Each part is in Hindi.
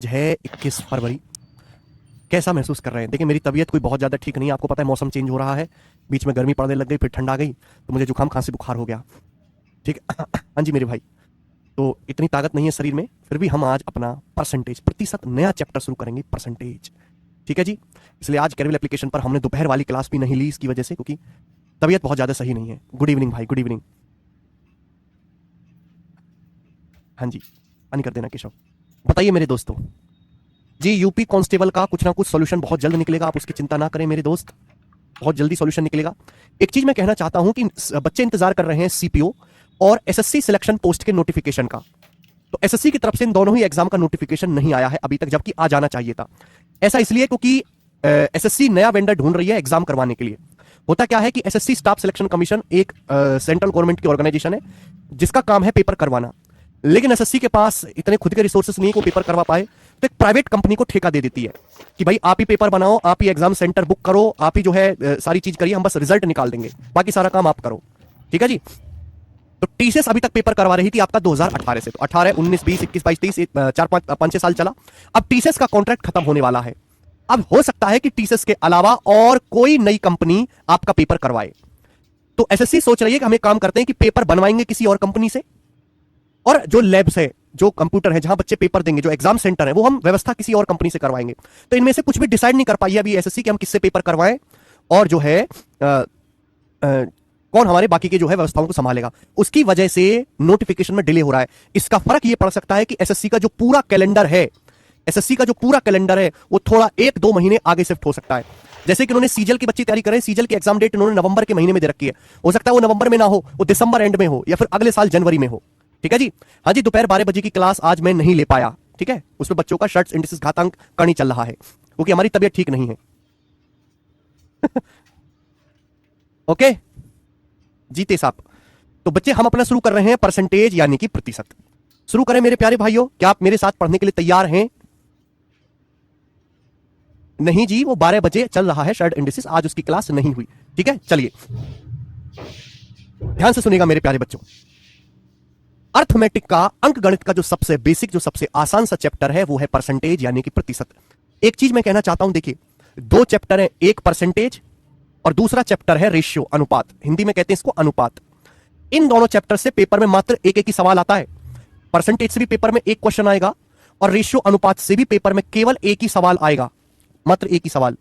है 21 फरवरी। कैसा महसूस कर रहे हैं? देखिए, मेरी तबीयत कोई बहुत ज़्यादा ठीक नहीं है। आपको पता है मौसम चेंज हो रहा है, बीच में गर्मी पड़ने लग गई, फिर ठंड आ गई, तो मुझे जुकाम खांसी बुखार हो गया। ठीक है। हाँ जी मेरे भाई, तो इतनी ताकत नहीं है शरीर में, फिर भी हम आज अपना परसेंटेज प्रतिशत नया चैप्टर शुरू करेंगे, परसेंटेज। ठीक है जी। इसलिए आज कैरविल एप्लीकेशन पर हमने दोपहर वाली क्लास भी नहीं ली इसकी वजह से, क्योंकि तबीयत बहुत ज़्यादा सही नहीं है। गुड इवनिंग भाई, गुड इवनिंग। हाँ जी, पानी कर देना केशव। बताइए मेरे दोस्तों जी, यूपी कांस्टेबल का कुछ ना कुछ सॉल्यूशन बहुत जल्द निकलेगा, आप उसकी चिंता ना करें मेरे दोस्त, बहुत जल्दी सॉल्यूशन निकलेगा। एक चीज मैं कहना चाहता हूं कि बच्चे इंतजार कर रहे हैं सीपीओ और एसएससी सिलेक्शन पोस्ट के नोटिफिकेशन का। तो एसएससी की तरफ से इन दोनों ही एग्जाम का नोटिफिकेशन नहीं आया है अभी तक, जबकि आ जाना चाहिए था। ऐसा इसलिए क्योंकि एसएससी नया वेंडर ढूंढ रही है एग्जाम करवाने के लिए। होता क्या है कि एसएससी स्टाफ सिलेक्शन कमीशन एक सेंट्रल गवर्नमेंट की ऑर्गेनाइजेशन है जिसका काम है पेपर करवाना, लेकिन एसएससी के पास इतने खुद के रिसोर्सेस नहीं है कि वो पेपर करवा पाए, तो एक प्राइवेट कंपनी को ठेका दे देती है कि भाई आप ही पेपर बनाओ, आप ही एग्जाम सेंटर बुक करो, आप ही जो है सारी चीज करिए, हम बस रिजल्ट निकाल देंगे, बाकी सारा काम आप करो। ठीक है जी। तो टीसीएस अभी तक पेपर करवा रही थी आपका 2018 से, तो 18, 19, 20, 21, 22, 23, 4-5 साल चला। अब टीसीएस का कॉन्ट्रैक्ट खत्म होने वाला है। अब हो सकता है कि टीसीएस के अलावा और कोई नई कंपनी आपका पेपर करवाए। तो एसएससी सोच रही है कि हम एक काम करते हैं कि पेपर बनवाएंगे किसी और कंपनी से, और जो लैब्स है, जो कंप्यूटर है, जहां बच्चे पेपर देंगे, जो एग्जाम सेंटर है, वो हम व्यवस्था किसी और कंपनी से करवाएंगे। तो इनमें से कुछ भी डिसाइड नहीं कर पाई अभी एसएससी कि हम किससे पेपर करवाएं, और जो है कौन हमारे बाकी के जो है व्यवस्थाओं को संभालेगा। उसकी वजह से नोटिफिकेशन में डिले हो रहा है। इसका फर्क यह पड़ सकता है कि एसएससी का जो पूरा कैलेंडर है, एसएससी का जो पूरा कैलेंडर है वो थोड़ा 1-2 महीने आगे शिफ्ट हो सकता है। जैसे कि उन्होंने सीजल की बच्चे तैयारी कर रहे हैं, सीजल की एग्जाम डेट उन्होंने नवंबर के महीने में दे रखी है। हो सकता है वो नवंबर में ना हो, वो दिसंबर एंड में हो, या फिर अगले साल जनवरी में हो। ठीक है जी। हाँ जी, दोपहर 12 बजे की क्लास आज मैं नहीं ले पाया। ठीक है, उसमें बच्चों का शर्ट्स इंडिसेस घातांक करनी चल रहा है, क्योंकि हमारी तबीयत ठीक नहीं है। ओके जीते साहब। तो बच्चे हम अपना शुरू कर रहे हैं परसेंटेज यानी कि प्रतिशत। शुरू करें मेरे प्यारे भाइयों, क्या आप मेरे साथ पढ़ने के लिए तैयार हैं? नहीं जी, वो 12 बजे चल रहा है शर्ट इंडिसेस, आज उसकी क्लास नहीं हुई। ठीक है, चलिए ध्यान से सुनिएगा मेरे प्यारे बच्चों। अर्थमेटिक का, अंक गणित का जो सबसे बेसिक, जो सबसे आसान सा चैप्टर है वो है परसेंटेज यानी कि प्रतिशत। एक चीज मैं कहना चाहता हूं, देखिए 2 चैप्टर है, एक परसेंटेज और दूसरा चैप्टर है रेशियो, अनुपात। हिंदी में कहते हैं इसको अनुपात। इन दोनों चैप्टर से पेपर में मात्र एक एक ही सवाल आता है। परसेंटेज से भी पेपर में एक क्वेश्चन आएगा, और रेशियो अनुपात से भी पेपर में केवल एक ही सवाल आएगा, मात्र एक ही सवाल।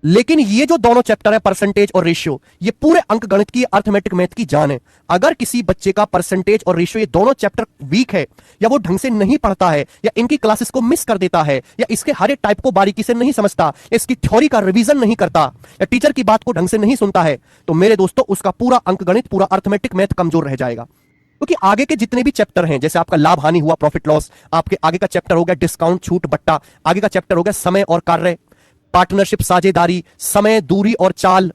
लेकिन ये जो दोनों चैप्टर है परसेंटेज और रेशियो, ये पूरे अंक गणित की, अर्थमेटिक मैथ की जान है। अगर किसी बच्चे का परसेंटेज और रेशियो ये दोनों चैप्टर वीक है, या वो ढंग से नहीं पढ़ता है, या इनकी क्लासेस को मिस कर देता है, या इसके हर एक टाइप को बारीकी से नहीं समझता, इसकी थ्योरी का रिवीजन नहीं करता, या टीचर की बात को ढंग से नहीं सुनता है, तो मेरे दोस्तों उसका पूरा अंक गणित, पूरा अर्थमेटिक मैथ कमजोर रह जाएगा। क्योंकि आगे के जितने भी चैप्टर हैं, जैसे आपका लाभ हानि हुआ, प्रॉफिट लॉस, आपके आगे का चैप्टर हो गया डिस्काउंट, छूट, बट्टा, आगे का चैप्टर हो गया समय और कार्य, पार्टनरशिप, साझेदारी, समय, दूरी और चाल,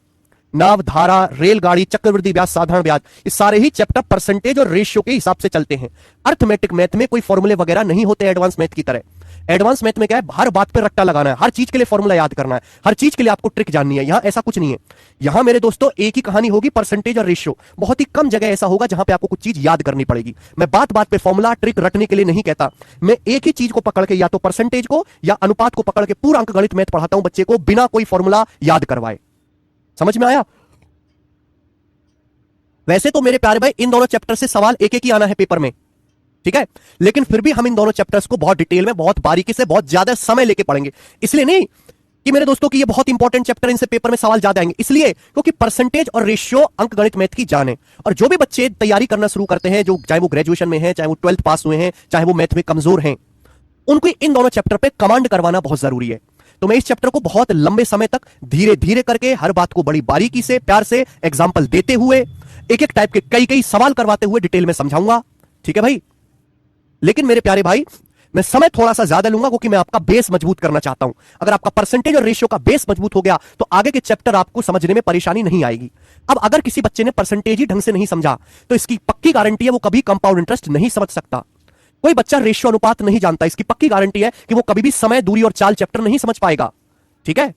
नाव, धारा, रेलगाड़ी, चक्रवृद्धि ब्याज, साधारण ब्याज, ये सारे ही चैप्टर परसेंटेज और रेशियो के हिसाब से चलते हैं। अर्थमेटिक मैथ में कोई फॉर्मूले वगैरह नहीं होते एडवांस मैथ की तरह। एडवांस मैथ में क्या है, हर बात पे रट्टा लगाना है, हर चीज के लिए फॉर्मूला याद करना है, हर चीज के लिए आपको ट्रिक जाननी है। यहां ऐसा कुछ नहीं है। यहां मेरे दोस्तों एक ही कहानी होगी, परसेंटेज और रेशियो। बहुत ही कम जगह ऐसा होगा जहां पे आपको कुछ चीज याद करनी पड़ेगी। मैं बात बात पे फॉर्मूला, ट्रिक रटने के लिए नहीं कहता। मैं एक ही चीज को पकड़ के, या तो परसेंटेज को या अनुपात को पकड़ के पूरा अंक गणित मैथ पढ़ाता हूं बच्चे को, बिना कोई फॉर्मूला याद करवाए। समझ में आया? वैसे तो मेरे प्यारे भाई इन दोनों चैप्टर से सवाल एक एक ही आना है पेपर में, ठीक है, लेकिन फिर भी हम इन दोनों चैप्टर्स को बहुत डिटेल में, बहुत बारीकी से, बहुत ज्यादा समय लेके पढ़ेंगे। इसलिए नहीं कि मेरे दोस्तों की ये बहुत इंपॉर्टेंट चैप्टर, इनसे पेपर में सवाल ज्यादा आएंगे, इसलिए क्योंकि परसेंटेज और रेशियो अंक गणित मैथ की जान है। और जो भी बच्चे तैयारी करना शुरू करते हैं, जो चाहे वो ग्रेजुएशन में है, चाहे वो 12th पास हुए हैं, चाहे वो मैथ में कमजोर हैं, उनको इन दोनों चैप्टर पे कमांड करवाना बहुत जरूरी है। तो मैं इस चैप्टर को बहुत लंबे समय तक धीरे धीरे करके, हर बात को बड़ी बारीकी से, प्यार से, एग्जाम्पल देते हुए, एक एक टाइप के कई कई सवाल करवाते हुए डिटेल में समझाऊंगा। ठीक है भाई? लेकिन मेरे प्यारे भाई मैं समय थोड़ा सा ज्यादा लूंगा, क्योंकि मैं आपका बेस मजबूत करना चाहता हूं। अगर आपका परसेंटेज और रेशियो का बेस मजबूत हो गया तो आगे के चैप्टर आपको समझने में परेशानी नहीं आएगी। अब अगर किसी बच्चे ने परसेंटेज ही ढंग से नहीं समझा, तो इसकी पक्की गारंटी है वो कभी कंपाउंड इंटरेस्ट नहीं समझ सकता। कोई बच्चा रेशियो अनुपात नहीं जानता, इसकी पक्की गारंटी है कि वो कभी भी समय, दूरी और चाल चैप्टर नहीं समझ पाएगा। ठीक है?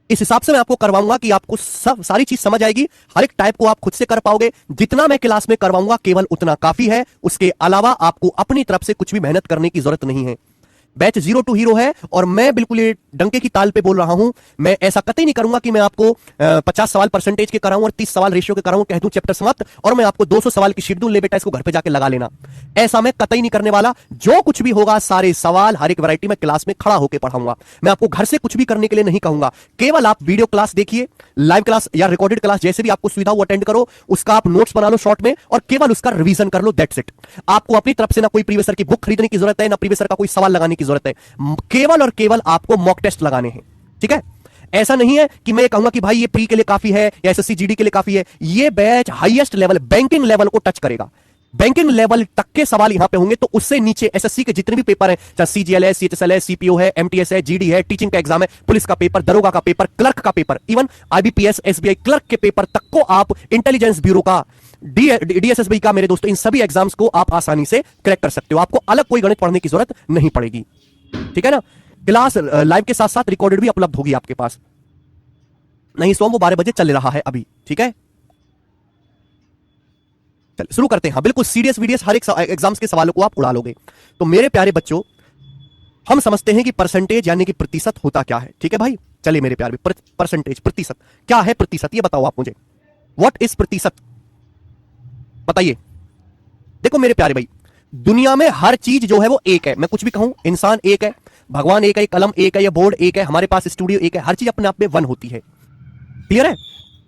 इस हिसाब से मैं आपको करवाऊंगा कि आपको सब सारी चीज समझ आएगी, हर एक टाइप को आप खुद से कर पाओगे। जितना मैं क्लास में करवाऊंगा केवल उतना काफी है, उसके अलावा आपको अपनी तरफ से कुछ भी मेहनत करने की जरूरत नहीं है। बैच 0 टू हीरो है और मैं बिल्कुल ये डंके की ताल पे बोल रहा हूं। मैं ऐसा कतई नहीं करूंगा कि मैं आपको 50 सवाल परसेंटेज के कराऊं और 30 सवाल रेशियो के कराऊं, कह दूं चैप्टर समाप्त और मैं आपको 200 सवाल की शीट दूं, ले बेटा इसको घर पे जाके लगा लेना। ऐसा मैं कतई नहीं करने वाला। जो कुछ भी होगा सारे सवाल हर एक वैरायटी में क्लास में खड़ा होकर पढ़ाऊंगा। मैं आपको घर से कुछ भी करने के लिए नहीं कहूंगा। केवल आप वीडियो क्लास देखिए, लाइव क्लास या रिकॉर्डेड क्लास जैसे भी आपको सुविधा वो अटेंड करो, उसका आप नोट्स बना लो शॉर्ट में और केवल उसका रिवीजन कर लो, दैट्स इट। आपको अपनी तरफ से ना कोई प्रीवियस सर की बुक खरीदने की जरूरत है, ना प्रीवियस सर का कोई सवाल लगाने की जरूरत है। केवल और केवल आपको मॉक टेस्ट लगाने हैं, ठीक है। ऐसा नहीं है कि मैं कहूंगा कि भाई ये प्री के लिए काफी है या एसएससी जीडी के लिए काफी है। ये batch highest level banking level को टच करेगा। बैंकिंग लेवल तक के सवाल यहां पे होंगे, तो उससे नीचे एसएससी के जितने भी पेपर हैं, चाहे सीजीएल है, सीएचएसएल है, सीपीओ है, एमटीएस है, जीडी है, टीचिंग का एग्जाम है, पुलिस का पेपर, दरोगा का पेपर, क्लर्क का paper, even IBPS SBI clerk के पेपर तक को आप, इंटेलिजेंस ब्यूरो का, डीएसएसबी का, मेरे दोस्तों इन सभी एग्जाम्स को आप आसानी से क्रैक कर सकते हो। आपको अलग कोई गणित पढ़ने की जरूरत नहीं पड़ेगी, ठीक है ना। क्लास लाइव के साथ साथ रिकॉर्डेड भी उपलब्ध होगी आपके पास। नहीं सोम वो 12 बजे चल रहा है अभी, ठीक है। चलिए शुरू करते हैं। हाँ बिल्कुल सीरियस वीडियस हर एक एग्जाम्स के सवालों को आप उड़ा लोगे। तो मेरे प्यारे बच्चों, हम समझते हैं कि परसेंटेज यानी कि प्रतिशत होता क्या है, ठीक है भाई। चलिए मेरे प्यारे, परसेंटेज प्रतिशत क्या है? प्रतिशत ये बताओ आप मुझे, व्हाट इज प्रतिशत, बताइए। देखो मेरे प्यारे भाई, दुनिया में हर चीज जो है वो एक है। मैं कुछ भी कहूं, इंसान एक है, भगवान एक है, कलम एक है, या बोर्ड एक है, हमारे पास स्टूडियो एक है, हर चीज अपने आप में वन होती है। क्लियर है?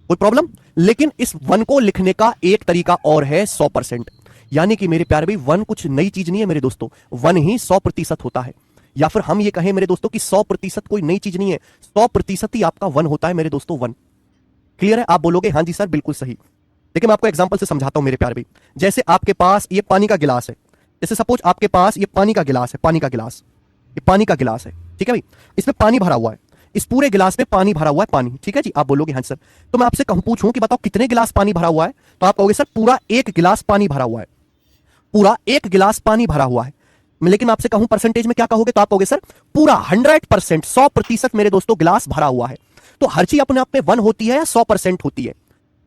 कोई प्रॉब्लम? लेकिन इस वन को लिखने का एक तरीका और है, 100%। यानी कि मेरे प्यारे भाई, वन कुछ नई चीज नहीं है मेरे दोस्तों, वन ही 100% होता है। या फिर हम ये कहें मेरे दोस्तों कि 100% कोई नई चीज नहीं है, 100% ही आपका वन होता है मेरे दोस्तों, वन। क्लियर है? आप बोलोगे हाँ जी सर बिल्कुल सही। देखिए मैं आपको एग्जांपल से समझाता हूं मेरे प्यारे भाई। जैसे आपके पास ये पानी का गिलास है, जैसे सपोज आपके पास ये पानी का गिलास है, पानी का गिलास, ये पानी का गिलास है, ठीक है भाई। इसमें पानी भरा हुआ है, इस पूरे गिलास में पानी भरा हुआ है, पानी, ठीक है जी। आप बोलोगे हाँ सर। तो मैं आपसे कहूं, पूछूं कि बताओ कितने गिलास पानी भरा हुआ है, तो आप कहोगे सर पूरा एक गिलास पानी भरा हुआ है, पूरा एक गिलास पानी भरा हुआ है। लेकिन मैं आपसे कहूं परसेंटेज में क्या कहोगे, तो आप कहोगे सर पूरा 100%, 100% मेरे दोस्तों गिलास भरा हुआ है। तो हर चीज अपने आप में वन होती है या 100% होती है?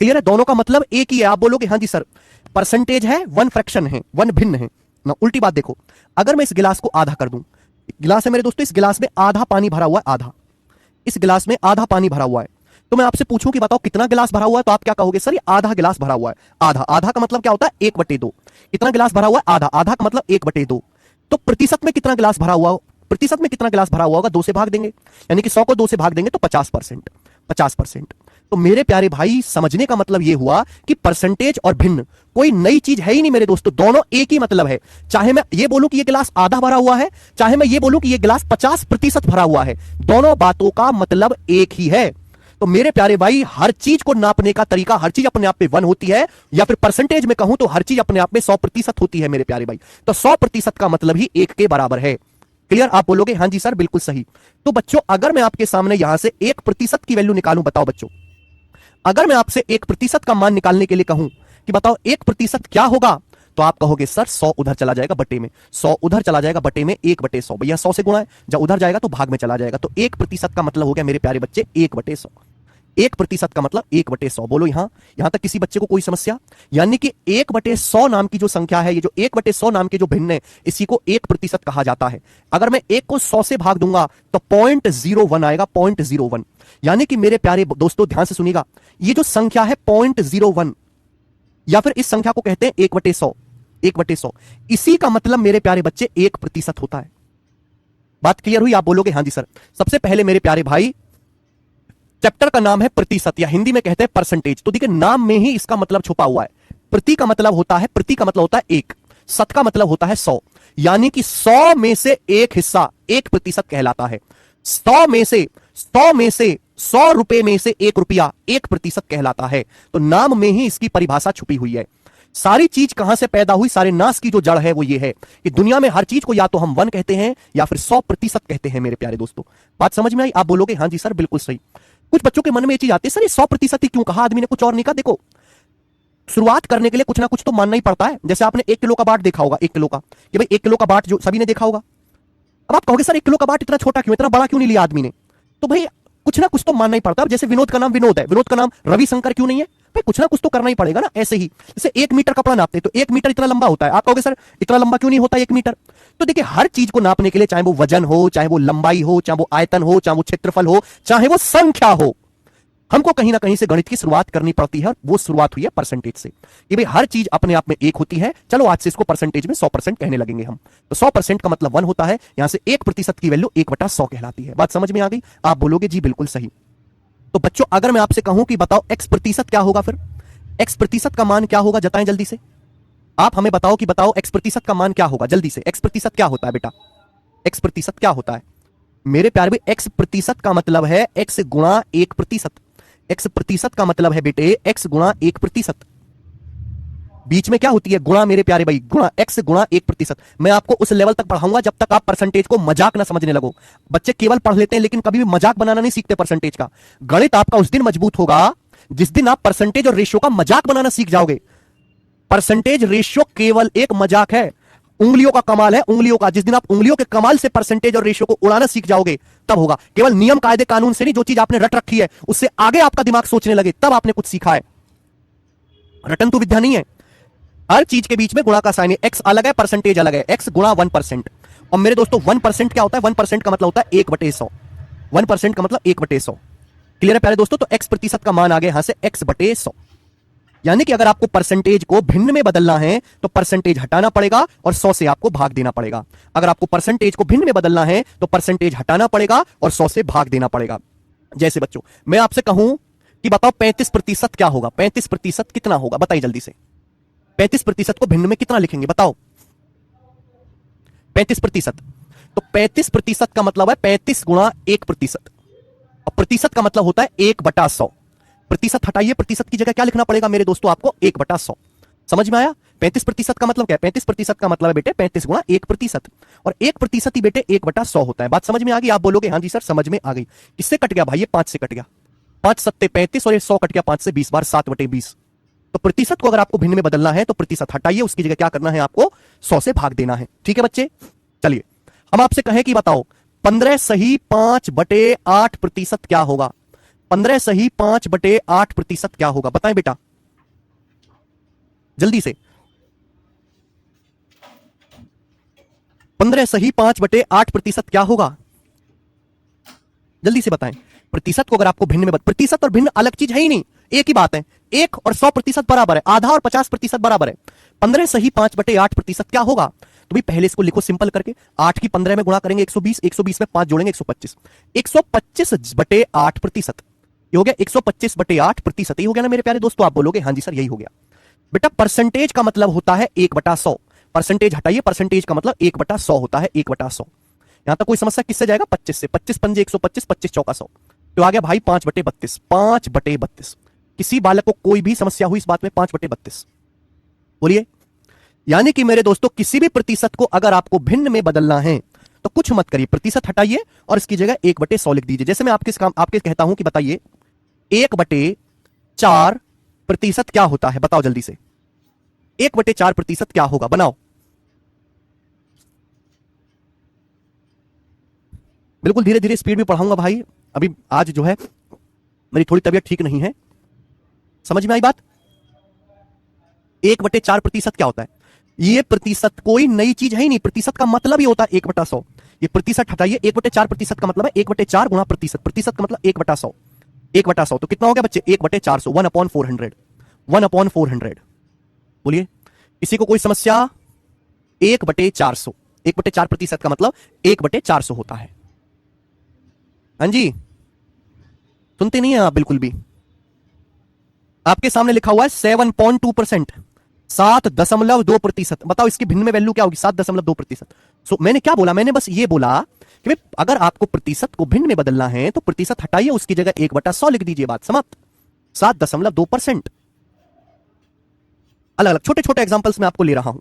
क्लियर है? दोनों का मतलब एक ही है। आप बोलोगे हाँ जी सर, परसेंटेज है, वन फ्रैक्शन है, वन भिन्न है ना। उल्टी बात देखो, अगर मैं इस गिलास को आधा कर दूं, गिलास है मेरे दोस्तों, इस गिलास में आधा पानी भरा हुआ है, आधा, इस गिलास में आधा पानी भरा हुआ है। तो मैं आपसे पूछूं कि बताओ कितना गिलास भरा हुआ है, तो आप क्या कहोगे सर ये आधा गिलास भरा हुआ है। आधा, आधा का मतलब क्या होता है, 1/2। कितना गिलास भरा हुआ है, आधा, आधा का मतलब 1/2। तो प्रतिशत में कितना गिलास भरा हुआ, प्रतिशत में कितना गिलास भरा हुआ होगा, 2 से भाग देंगे, यानी कि 100 को 2 से भाग देंगे तो 50%, 50%। तो मेरे प्यारे भाई, समझने का मतलब यह हुआ कि परसेंटेज और भिन्न कोई नई चीज है ही नहीं मेरे दोस्तों, दोनों एक ही मतलब है। चाहे मैं ये बोलूं कि ये गिलास आधा भरा हुआ है, चाहे मैं ये बोलूं कि ये गिलास 50% भरा हुआ है, दोनों बातों का मतलब एक ही है। तो मेरे प्यारे भाई, हर चीज को नापने का तरीका, हर चीज अपने आप में वन होती है, या फिर परसेंटेज में कहूं तो हर चीज अपने आप में 100% होती है मेरे प्यारे भाई। तो 100% का मतलब ही एक के बराबर है। क्लियर? आप बोलोगे हाँ जी सर बिल्कुल सही। तो बच्चों, अगर मैं आपके सामने यहां से 1% की वैल्यू निकालूं, बताओ बच्चों, अगर मैं आपसे 1% का मान निकालने के लिए कहूं कि बताओ 1% क्या होगा, तो आप कहोगे सर 100 उधर चला जाएगा बटे में, 100 उधर चला जाएगा बटे में, 1/100। भैया 100 से गुणा है, जब उधर जाएगा तो भाग में चला जाएगा। तो 1% का मतलब हो गया मेरे प्यारे बच्चे 1/100। 1% का मतलब 1/100। बोलो यहां तक किसी बच्चे को कोई समस्या? यानी कि 1/100 नाम की जो संख्या है, ये जो 1/100 नाम के जो भिन्न है, इसी को 1% कहा जाता है। अगर मैं 1 को 100 से भाग दूंगा तो 0.01 आएगा, 0.01। यानी कि मेरे प्यारे दोस्तों ध्यान से सुनिएगा, ये जो संख्या है 0.01, या फिर इस संख्या को कहते हैं 1/100, 1/100, इसी का मतलब मेरे प्यारे बच्चे 1% होता है। बात क्लियर हुई? आप बोलोगे हाँ जी सर। सबसे पहले मेरे प्यारे भाई, चैप्टर का नाम है प्रतिशत, या हिंदी में कहते हैं परसेंटेज। तो देखिए नाम में ही इसका मतलब छुपा हुआ है। प्रति का मतलब होता है, प्रति का मतलब होता है एक, शत का मतलब होता है 100, यानी कि 100 में से एक हिस्सा 1% कहलाता है। 100 में से 100 रुपए में से 1 रुपया 1% कहलाता है। तो नाम में ही इसकी परिभाषा छुपी हुई है। सारी चीज कहां से पैदा हुई, सारे नाश की जो जड़ है वो ये है कि दुनिया में हर चीज को या तो हम वन कहते हैं या फिर 100% कहते हैं मेरे प्यारे दोस्तों। बात समझ में आई? आप बोलोगे हाँ जी सर बिल्कुल सही। कुछ बच्चों के मन में ये चीज आती है, सर ये 100% ही क्यों कहा, आदमी ने कुछ और नहीं कहा। देखो, शुरुआत करने के लिए कुछ ना कुछ तो मानना ही पड़ता है। जैसे आपने 1 किलो का बाट देखा होगा, 1 किलो का, कि भाई 1 किलो का बाट जो सभी ने देखा होगा। अब आप कहोगे सर 1 किलो का बाट इतना छोटा क्यों, इतना बड़ा क्यों नहीं लिया आदमी ने? तो भाई कुछ ना कुछ तो मानना ही पड़ता है। जैसे विनोद का नाम विनोद है, विनोद का नाम रविशंकर क्यों नहीं है भाई? कुछ ना कुछ तो करना ही पड़ेगा ना। ऐसे ही जैसे 1 मीटर कपड़ा नापते हैं तो 1 मीटर इतना लंबा होता है, आप कहोगे सर इतना लंबा क्यों नहीं होता 1 मीटर? तो देखिए हर चीज को नापने के लिए, चाहे वो वजन हो, चाहे वो लंबाई हो, चाहे वो आयतन हो, चाहे वो क्षेत्रफल हो, चाहे वो संख्या हो, हमको कहीं ना कहीं से गणित की शुरुआत करनी पड़ती है, और वो शुरुआत हुई है परसेंटेज से। ये भाई हर चीज अपने आप में एक होती है। चलो आज से इसको परसेंटेज में 100% कहने लगेंगे हम। तो 100% का मतलब 1 होता है, यहां से 1% की वैल्यू 1/100 कहलाती है। बात समझ में आ गई? आप बोलोगे जी बिल्कुल सही। तो बच्चों अगर मैं आपसे कहूं कि बताओ x% क्या होगा, फिर x% का मान क्या होगा, जताएं जल्दी से। आप हमें बताओ कि बताओ x% का मान क्या होगा, जल्दी से। x% क्या होता है बेटा? x% क्या होता है मेरे प्यारे भाई? x% का मतलब है x गुणा 1%। x% का मतलब है बेटे x गुणा 1%। बीच में क्या होती है? गुणा मेरे प्यारे भाई, गुणा, x गुणा 1%। मैं आपको उस लेवल तक पढ़ाऊंगा जब तक आप परसेंटेज को मजाक ना समझने लगो। बच्चे केवल पढ़ लेते हैं लेकिन कभी भी मजाक बनाना नहीं सीखते परसेंटेज का। गणित आपका उस दिन मजबूत होगा जिस दिन आप परसेंटेज और रेशियो का मजाक बनाना सीख जाओगे। परसेंटेज रेशियो केवल एक मजाक है, उंगलियों का कमाल है, उंगलियों का। जिस दिन आप उंगलियों के कमाल से परसेंटेज और रेशियो को उड़ाना सीख जाओगे तब होगा। केवल नियम कायदे कानून से नहीं, जो चीज आपने रट रखी है उससे आगे आपका दिमाग सोचने लगे तब आपने कुछ सीखा है। रटन तो विद्या नहीं है। हर चीज के बीच में गुणा का साइन है। एक्स अलग है, परसेंटेज अलग है। एक्स गुणा 1%। और मेरे दोस्तों 1% क्या होता है? 1% का मतलब होता है 1/100। 1% का मतलब 1/100। क्लियर है प्यारे दोस्तों? तो x% का मान आ गया यहां से x/100। यानी कि अगर आपको परसेंटेज को भिन्न में बदलना है तो परसेंटेज हटाना पड़ेगा और 100 से आपको भाग देना पड़ेगा। अगर आपको परसेंटेज को भिन्न में बदलना है तो परसेंटेज हटाना पड़ेगा और 100 से भाग देना पड़ेगा। जैसे बच्चों मैं आपसे कहूं कि बताओ 35% क्या होगा? 35% कितना होगा बताइए जल्दी से। 35% को भिन्न में कितना लिखेंगे बताओ? 35%। तो 35% का मतलब है 35 गुणा 1%। और प्रतिशत का मतलब होता है 1/100। प्रतिशत हटाइए, प्रतिशत की जगह क्या लिखना पड़ेगा मेरे दोस्तों आपको? 1/100। समझ में आया? 35% का मतलब क्या है? 35% का मतलब है बेटे 35 गुणा 1%। और 1% ही बेटे 1/100 होता है। बात समझ में आ गई? आप बोलोगे हाँ जी सर समझ में आ गई। किससे कट गया भाई? ये 5 से कट गया। 5 सत्ते 35 और ये 100 कट गया 5 से, 20 बार 7/20। तो प्रतिशत को अगर आपको भिन्न में बदलना है तो प्रतिशत हटाइए, उसकी जगह क्या करना है आपको? 100 से भाग देना है। ठीक है बच्चे? चलिए हम आपसे कहें कि बताओ 15 सही 5/8% क्या होगा? 15 सही 5/8% क्या होगा? बताएं बेटा जल्दी से। 15 सही 5/8% क्या होगा? जल्दी से बताएं। प्रतिशत को अगर आपको भिन्न में प्रतिशत और भिन्न अलग चीज है ही नहीं, एक ही बात है। 1 और 100% बराबर है, आधा और 50% बराबर है। 15 सही 5/8% क्या होगा? तो भी पहले इसको लिखो सिंपल करके। 8 की 15 में गुणा करेंगे 120, 120 में 5 जोड़ेंगे 125। 125/8%। ये हो गया 125/8%। ये हो गया ना मेरे प्यारे दोस्तों? आप बोलोगे हाँ जी सर यही हो गया। बेटा परसेंटेज का मतलब होता है 1/100। परसेंटेज हटाइए, परसेंटेज का मतलब 1/100 होता है। 1/100 यहां तक कोई समस्या? किससे जाएगा? 25 से। 25 पंजे 125, 25 चौका 100। तो आ गया भाई 5/32। 5/32। किसी बालक को कोई भी समस्या हुई इस बात में? 5/32 बोलिए। यानी कि मेरे दोस्तों किसी भी प्रतिशत को अगर आपको भिन्न में बदलना है तो कुछ मत करिए, प्रतिशत हटाइए और इसकी जगह 1/100 लिख दीजिए। जैसे मैं आपके कहता हूं कि बताइए 1/4% क्या होता है? बताओ जल्दी से। 1/4% क्या होगा? बनाओ। बिल्कुल धीरे धीरे स्पीड भी पढ़ाऊंगा भाई, अभी आज जो है मेरी थोड़ी तबीयत ठीक नहीं है। समझ में आई बात? 1/4% क्या होता है? ये प्रतिशत कोई नई चीज है ही नहीं। प्रतिशत का मतलब ही होता है 1/100। ये प्रतिशत हटाइए, 1/4% का मतलब है 1/4 गुणा प्रतिशत। प्रतिशत का मतलब 1/100। 1/100 तो कितना हो गया बच्चे? 1/400। 1/400। 1/400 बोलिए। किसी को कोई समस्या? 1/400। 1/4% का मतलब 1/400 होता है। हाँ जी सुनते नहीं है आप बिल्कुल भी। आपके सामने लिखा हुआ है 7.2%। 7.2%। बताओ इसकी भिन्न में वैल्यू क्या होगी? 7.2%। सो मैंने क्या बोला? मैंने बस ये बोला कि अगर आपको प्रतिशत को भिन्न में बदलना है तो प्रतिशत हटाइए, उसकी जगह 1/100 लिख दीजिए, बात समाप्त। 7.2%। अलग अलग छोटे छोटे एग्जांपल्स में आपको ले रहा हूं।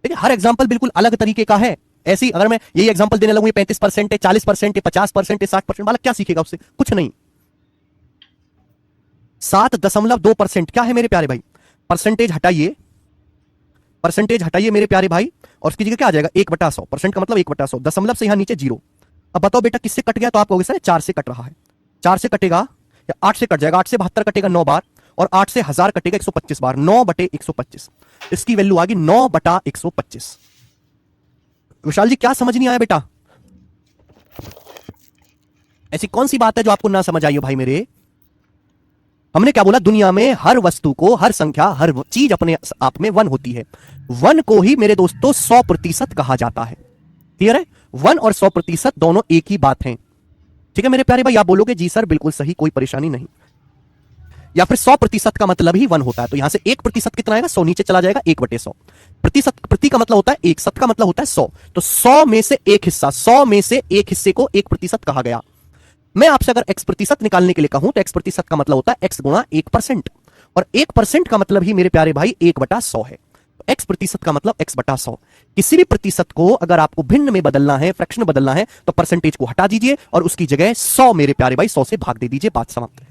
देखिए हर एग्जांपल बिल्कुल अलग तरीके का है। ऐसी अगर मैं यही एग्जांपल देने लगूं 35% है, 40% है, 50% है, 60%, बालक क्या सीखेगा उससे? कुछ नहीं। 7.2% क्या है मेरे प्यारे भाई? परसेंटेज हटाइए, परसेंटेज हटाइए मेरे प्यारे भाई, और उसकी जगह क्या आ जाएगा? 1/100। परसेंट का मतलब 1/100। दशमलव से यहां नीचे 0। अब बताओ बेटा किससे कट गया? तो आप कहोगे सर 4 से कट रहा है। 4 से कटेगा या 8 से कट जाएगा, 8 से 72 कटेगा 9 बार, और 8 से 1000 कटेगा 125 बार, 9/125। इसकी वैल्यू आ गई 9/125। विशाल जी क्या समझ नहीं आया बेटा? ऐसी कौन सी बात है जो आपको ना समझ आई हो भाई मेरे? हमने क्या बोला, दुनिया में हर वस्तु को, हर संख्या, हर चीज अपने आप में 1 होती है। 1 को ही मेरे दोस्तों 100% कहा जाता है। क्लियर है? 1 और 100% दोनों एक ही बात है। ठीक है मेरे प्यारे भाई, आप बोलोगे जी सर बिल्कुल सही, कोई परेशानी नहीं। या फिर 100% का मतलब ही 1 होता है, तो यहां से 1% कितना आएगा, 100 नीचे चला जाएगा, 1/100। प्रतिशत, प्रति का मतलब होता है 1, शत का मतलब होता है 100, तो 100 में से एक हिस्सा, 100 में से एक हिस्से को 1% कहा गया। मैं आपसे अगर x% निकालने के लिए कहूं तो x% का मतलब होता है x गुणा 1%, और 1% का मतलब ही मेरे प्यारे भाई 1/100 है। x% का मतलब x/100। किसी भी प्रतिशत को अगर आपको भिन्न में बदलना है, फ्रैक्शन बदलना है, तो परसेंटेज को हटा दीजिए और उसकी जगह 100 मेरे प्यारे भाई 100 से भाग दे दीजिए, बात समाप्त।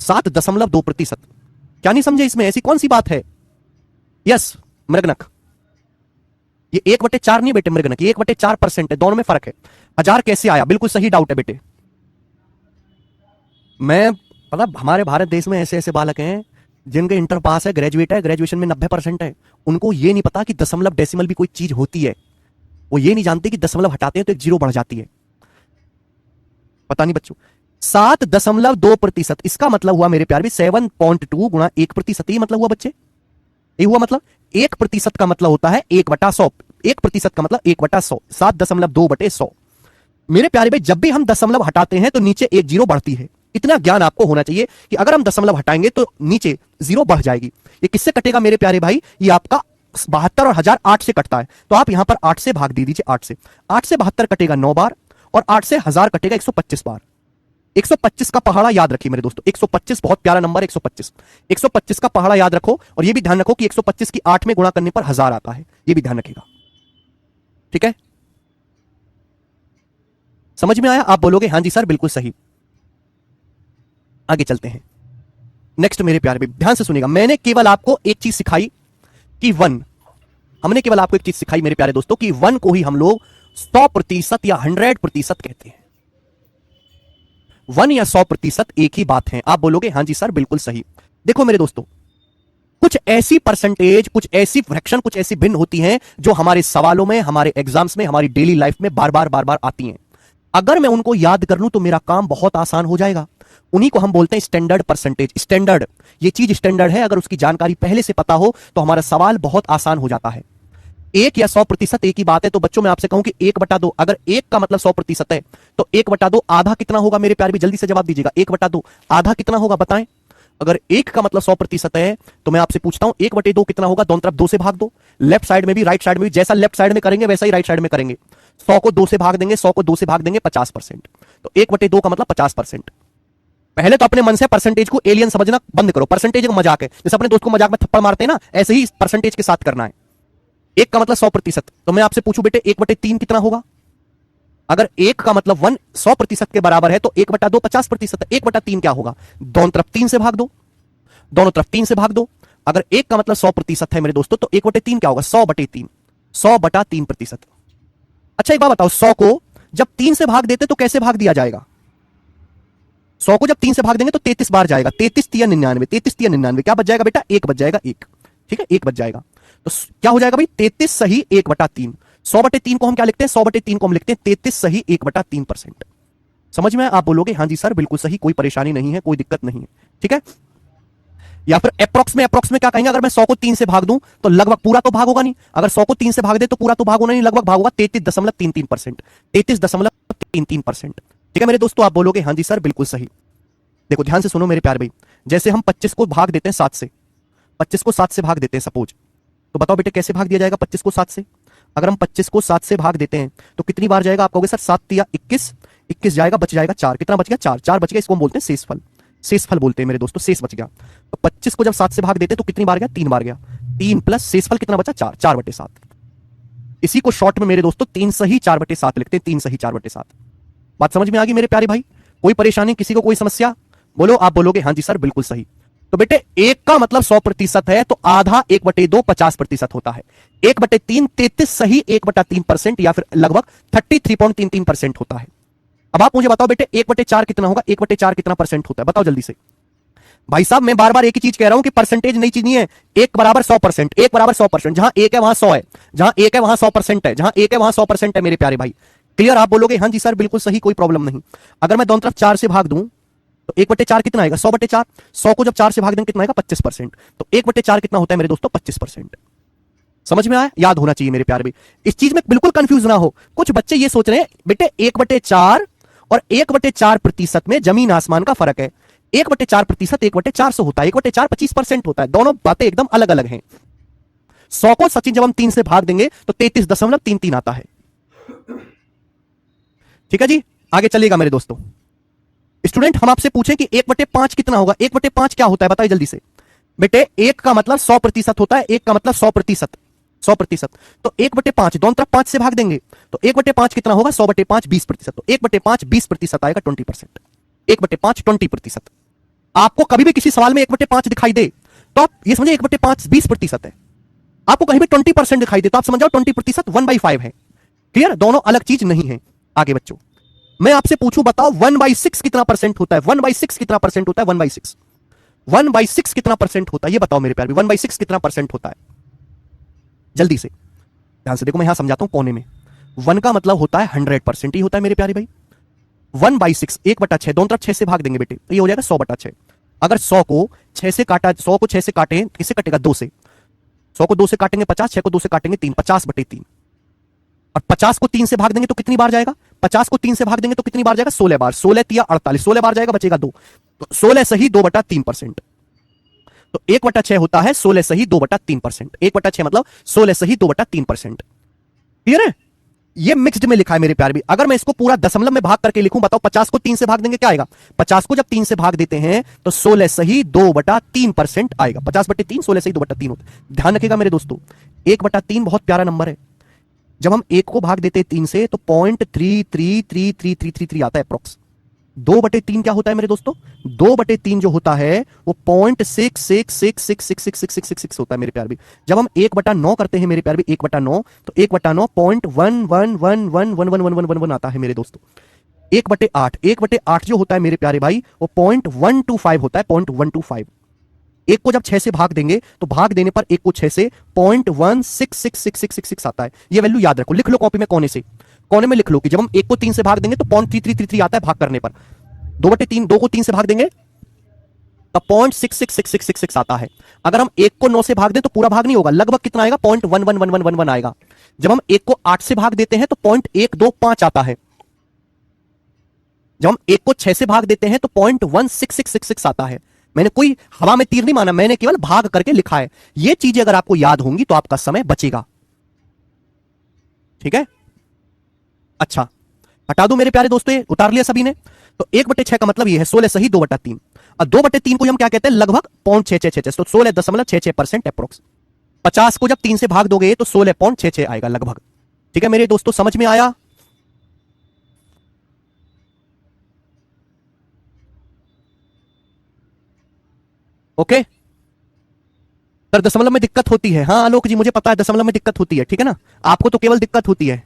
7.2%। क्या नहीं समझे इसमें? ऐसी कौन सी बात है? यस मृगनक, ये 1/4 नहीं बेटे मृगनक, ये 1/4% है, दोनों में फर्क है। 1000 कैसे आया? बिल्कुल सही डाउट है बेटे। मैं मतलब हमारे भारत देश में ऐसे ऐसे बालक हैं जिनके इंटर पास है, ग्रेजुएट है, ग्रेजुएशन में 90% है, उनको ये नहीं पता कि दशमलव डेसिमल भी कोई चीज होती है। वो ये नहीं जानते कि दशमलव हटाते हैं तो एक जीरो बढ़ जाती है। पता नहीं बच्चों। 7.2%, इसका मतलब हुआ मेरे प्यार भी 7.2 गुणा 1%, ये मतलब हुआ बच्चे, ये हुआ मतलब 1% का मतलब होता है 1/100, 1% का मतलब 1/100, 7.2/100। मेरे प्यारे भाई जब भी हम दशमलव हटाते हैं तो नीचे एक जीरो बढ़ती है। इतना ज्ञान आपको होना चाहिए कि अगर हम दशमलव हटाएंगे तो नीचे जीरो बढ़ जाएगी। ये किससे कटेगा मेरे प्यारे भाई? ये आपका 72 और 1000 8 से कटता है, तो आप यहां पर 8 से भाग दे दीजिए। 8 से 72 कटेगा 9 बार, और 8 से 1000 कटेगा 125 बार। 125 का पहाड़ा याद रखिए मेरे दोस्तों, 125 बहुत प्यारा नंबर, 125। 125 का पहाड़ा याद रखो, और यह भी ध्यान रखो कि 125 की 8 में गुणा करने पर 1000 आता है, यह भी ध्यान रखिएगा। ठीक है, समझ में आया? आप बोलोगे हां जी सर बिल्कुल सही। आगे चलते हैं। नेक्स्ट मेरे प्यारे भाई ध्यान से सुनिएगा, मैंने केवल आपको एक चीज सिखाई कि 1, हमने केवल आपको एक चीज सिखाई मेरे प्यारे दोस्तों कि 1 को ही हम लोग 100% या 100% कहते हैं। 1 या 100% एक ही बात है। आप बोलोगे हां जी सर बिल्कुल सही। देखो मेरे दोस्तों, कुछ ऐसी परसेंटेज, कुछ ऐसी फ्रैक्शन, कुछ ऐसी भिन्न होती हैं जो हमारे सवालों में, हमारे एग्जाम्स में, हमारी डेली लाइफ में बार बार आती हैं। अगर मैं उनको याद कर लूं तो मेरा काम बहुत आसान हो जाएगा। उन्हीं को हम बोलते हैं स्टैंडर्ड परसेंटेज। स्टैंडर्ड, ये चीज स्टैंडर्ड है, अगर उसकी जानकारी पहले से पता हो तो हमारा सवाल बहुत आसान हो जाता है। 1 या 100% एक ही बात है, तो बच्चों मैं आपसे कहूं कि 1/2, अगर 1 का मतलब 100% है तो 1/2 आधा कितना होगा मेरे प्यारे भी? जल्दी से जवाब दीजिएगा। 1/2 आधा कितना होगा बताएं? अगर 1 का मतलब 100% है तो मैं आपसे पूछता हूं 1/2 कितना होगा? दोनों तरफ 2 से भाग दो, लेफ्ट साइड में भी राइट साइड में भी, जैसा लेफ्ट साइड में करेंगे वैसा ही राइट साइड में करेंगे। 100 को 2 से भाग देंगे, 100 को 2 से भाग देंगे, 50%। तो 1/2 का मतलब 50%। पहले तो अपने मन से परसेंटेज को एलियन समझना बंद करो। परसेंटेज एक मजाक है, जैसे अपने दोस्त को मजाक में थप्पड़ मारते हैं ना, ऐसे ही परसेंटेज के साथ करना है। 1 का मतलब 100%, तो मैं आपसे पूछूं बेटे 1/3 कितना होगा? अगर 1 का मतलब 100% के बराबर है तो 1/2 50% है, 1/3 क्या होगा? दोनों तरफ 3 से भाग दो, दोनों तरफ 3 से भाग दो। अगर 1 का मतलब 100% है मेरे दोस्तों तो 1/3 क्या होगा? 100/3, 100/3%। अच्छा एक बात बताओ, 100 को जब 3 से भाग देते तो कैसे भाग दिया जाएगा? 100 को जब 3 से भाग देंगे तो 33 बार जाएगा, 33 या 99, 33 या 99 क्या बच जाएगा बेटा? 1 बच जाएगा, 1। ठीक है, 1 बच जाएगा। तो क्या हो जाएगा भाई? 33 सही 1/3। 100/3 को हम क्या लिखते हैं? 100/3 को हम लिखते हैं 33 सही 1/3%। समझ में? आप बोलोगे हां जी सर बिल्कुल सही, कोई परेशानी नहीं है, कोई दिक्कत नहीं है। ठीक है, या फिर अप्रोक्स में क्या कहेंगे? अगर मैं 100 को 3 से भाग दूं तो लगभग पूरा तो भाग होगा नहीं, अगर 100 को 3 से भाग दे तो पूरा तो भाग होना नहीं, लगभग भाग होगा 33.33%, 33.33%। ठीक है मेरे दोस्तों, आप बोलोगे हां जी सर बिल्कुल सही। देखो ध्यान से सुनो मेरे प्यारे भाई, जैसे हम 25 को भाग देते हैं 7 से, 25 को 7 से भाग देते हैं सपोज, तो बताओ बेटे कैसे भाग दिया जाएगा 25 को 7 से? अगर हम 25 को 7 से भाग देते हैं तो कितनी बार जाएगा? आप कहोगे सर 7 या 21, 21 जाएगा, बच जाएगा 4। कितना बच गया? 4, 4 बच गया, इसको हम बोलते हैं शेषफल। शेषफल बोलते हैं मेरे दोस्तों, शेष बच गया। तो 25 को जब 7 से भाग देते तो कितनी बार गया? 3 बार गया। 3 प्लस शेषफल कितना बचा? 4, 4/7। इसी को शॉर्ट में मेरे दोस्तों 3 सही 4/7 लिखते हैं, 3 सही 4/7। बात समझ में आ गई मेरे प्यारे भाई? कोई परेशानी, किसी को कोई समस्या? बोलो, आप बोलोगे हां जी सर बिल्कुल सही। तो बेटे 1 का मतलब 100% है तो आधा 1/2 50% होता है। 1/3 33 सही 1/3% या फिर लगभग 33.33% होता है। अब आप मुझे बताओ बेटे 1/4 कितना होगा, 1/4 कितना परसेंट होता है, बताओ जल्दी से। भाई साहब मैं बार बार एक ही चीज कह रहा हूं कि परसेंटेज नई चीज नहीं है। 1 बराबर 100%, 1 बराबर 100%, जहां 1 है वहां 100 है, जहां 1 है वहां 100% है, जहां 1 है वहां 100% है मेरे प्यारे भाई। क्लियर? आप बोलोगे हाँ जी सर बिल्कुल सही, कोई प्रॉब्लम नहीं। अगर मैं दोनों तरफ 4 से भाग दूं तो 1/4 कितना आएगा, 100/4। 100 को जब 4 से भाग देंगे कितना आएगा, 25%। तो 1/4 कितना होता है मेरे दोस्तों, 25%। समझ में आया? याद होना चाहिए मेरे प्यारे भाई, इस चीज में बिल्कुल कंफ्यूज ना हो। कुछ बच्चे ये सोच रहे हैं बेटे 1/4 और 1/4% में जमीन आसमान का फर्क है। 1/4% 1/400 होता है, 1/4 25% होता है। दोनों बातें एकदम अलग अलग हैं। 100 को सचिन जब हम 3 से भाग देंगे तो 33.33 आता है। ठीक है जी, आगे चलिएगा मेरे दोस्तों। स्टूडेंट हम आपसे पूछें कि 1/5 कितना होगा, 1/5 क्या होता है बताइए जल्दी से। बेटे 1 का मतलब 100% होता है, 1 का मतलब 100%, 100%। तो 1/5 दोनों तरफ 5 से भाग देंगे तो 1/5 कितना होगा, 100/5 20%। तो 1/5 20% आएगा, 20%। 1/5 20%। आपको कभी भी किसी सवाल में 1/5 दिखाई दे तो आप ये समझे 1/5 20% है। आपको कहीं भी 20% दिखाई दे तो आप समझ जाओ 20% 1/5 है। क्लियर? दोनों अलग चीज नहीं है। आगे बच्चों मैं आपसे पूछूं, बताओ 1/6 कितना परसेंट होता है, 1/6 कितना परसेंट होता है, 1/6 1/6 कितना परसेंट होता है, ये बताओ मेरे प्यारे। 1/6 कितना परसेंट होता है जल्दी से, ध्यान से देखो, मैं यहां समझाता हूं कोने में। 1 का मतलब होता है 100% ही होता है मेरे प्यारे भाई। 1/6 1/6, दोनों तरफ 6 से भाग देंगे बेटे तो ये हो जाएगा 100/6। अगर 100 को 6 से काटा, 100 को 6 से काटे किससे कटेगा, 2 से। 100 को 2 से काटेंगे 50, 6 को 2 से काटेंगे 3, 50/3। और 50 को 3 से भाग देंगे तो कितनी बार जाएगा, 50 को 3 से भाग देंगे तो कितनी बार जाएगा, 16 बार। 16 तिया 48, 16 बार जाएगा, बचेगा 2। तो 16 सही 2/3%। तो 1/6 होता है 16 सही 2/3%। 1/6 मतलब 16 सही 2/3%। क्लियर है? ये मिक्स्ड में लिखा है मेरे प्यारे भी। अगर मैं इसको पूरा दशमलव में भाग करके लिखूं, बताओ 50 को 3 से भाग देंगे क्या आएगा, 50 को जब 3 से भाग देते हैं तो 16 सही 2/3% आएगा। 50/3 16 सही 2/3 होता है। ध्यान रखिएगा मेरे दोस्तों, 1/3 बहुत प्यारा नंबर है। जब हम 1 को भाग देते हैं 3 से तो 0.333333 आता है अप्रोक्स। 2/3 क्या होता है मेरे दोस्तों, 2/3 जो होता है वो 0.66666666 होता है मेरे प्यार भी। जब हम 1/9 करते हैं मेरे प्यार भी, 1/9 तो 1/9 0.11111111 आता है मेरे दोस्तों। 1/8 1/8 जो होता है मेरे प्यारे भाई वो 0.125 होता है, 0.125। 1 को जब 6 से भाग देंगे तो भाग देने पर 1 को 6 से 0.166666 आता है। ये वैल्यू याद रखो, लिख लो कॉपी में कोने से, कोने में लिख लो कि जब हम 1 को 3 से भाग देंगे तो 0.3333 आता है भाग करने पर। 2/3 2 को 3 से भाग देंगे तो 0.666666 आता है। अगर हम 1 को 9 से भाग दें तो पूरा भाग नहीं होगा, लगभग कितना आएगा, 0.111111 आएगा। जब हम 1 को 8 से भाग देते हैं तो 0.125 आता है। जब हम 1 को 6 से भाग देते हैं तो 0.16666 आता है। मैंने कोई हवा में तीर नहीं माना, मैंने केवल भाग करके लिखा है। ये चीजें अगर आपको याद होंगी तो आपका समय बचेगा। ठीक है, अच्छा हटा दो मेरे प्यारे दोस्तों, ये उतार लिया सभी ने। तो 1/6 का मतलब ये है 16 सही 2/3। और 2/3 को हम क्या कहते हैं, लगभग 0.6666, तो 16.66% अप्रोक्स। 50 को जब 3 से भाग दोगे तो 16.66 आएगा लगभग। ठीक है मेरे दोस्तों, समझ में आया? ओके सर, दशमलव में दिक्कत होती है, हाँ आलोक जी मुझे पता है दशमलव में दिक्कत होती है, ठीक है ना। आपको तो केवल दिक्कत होती है,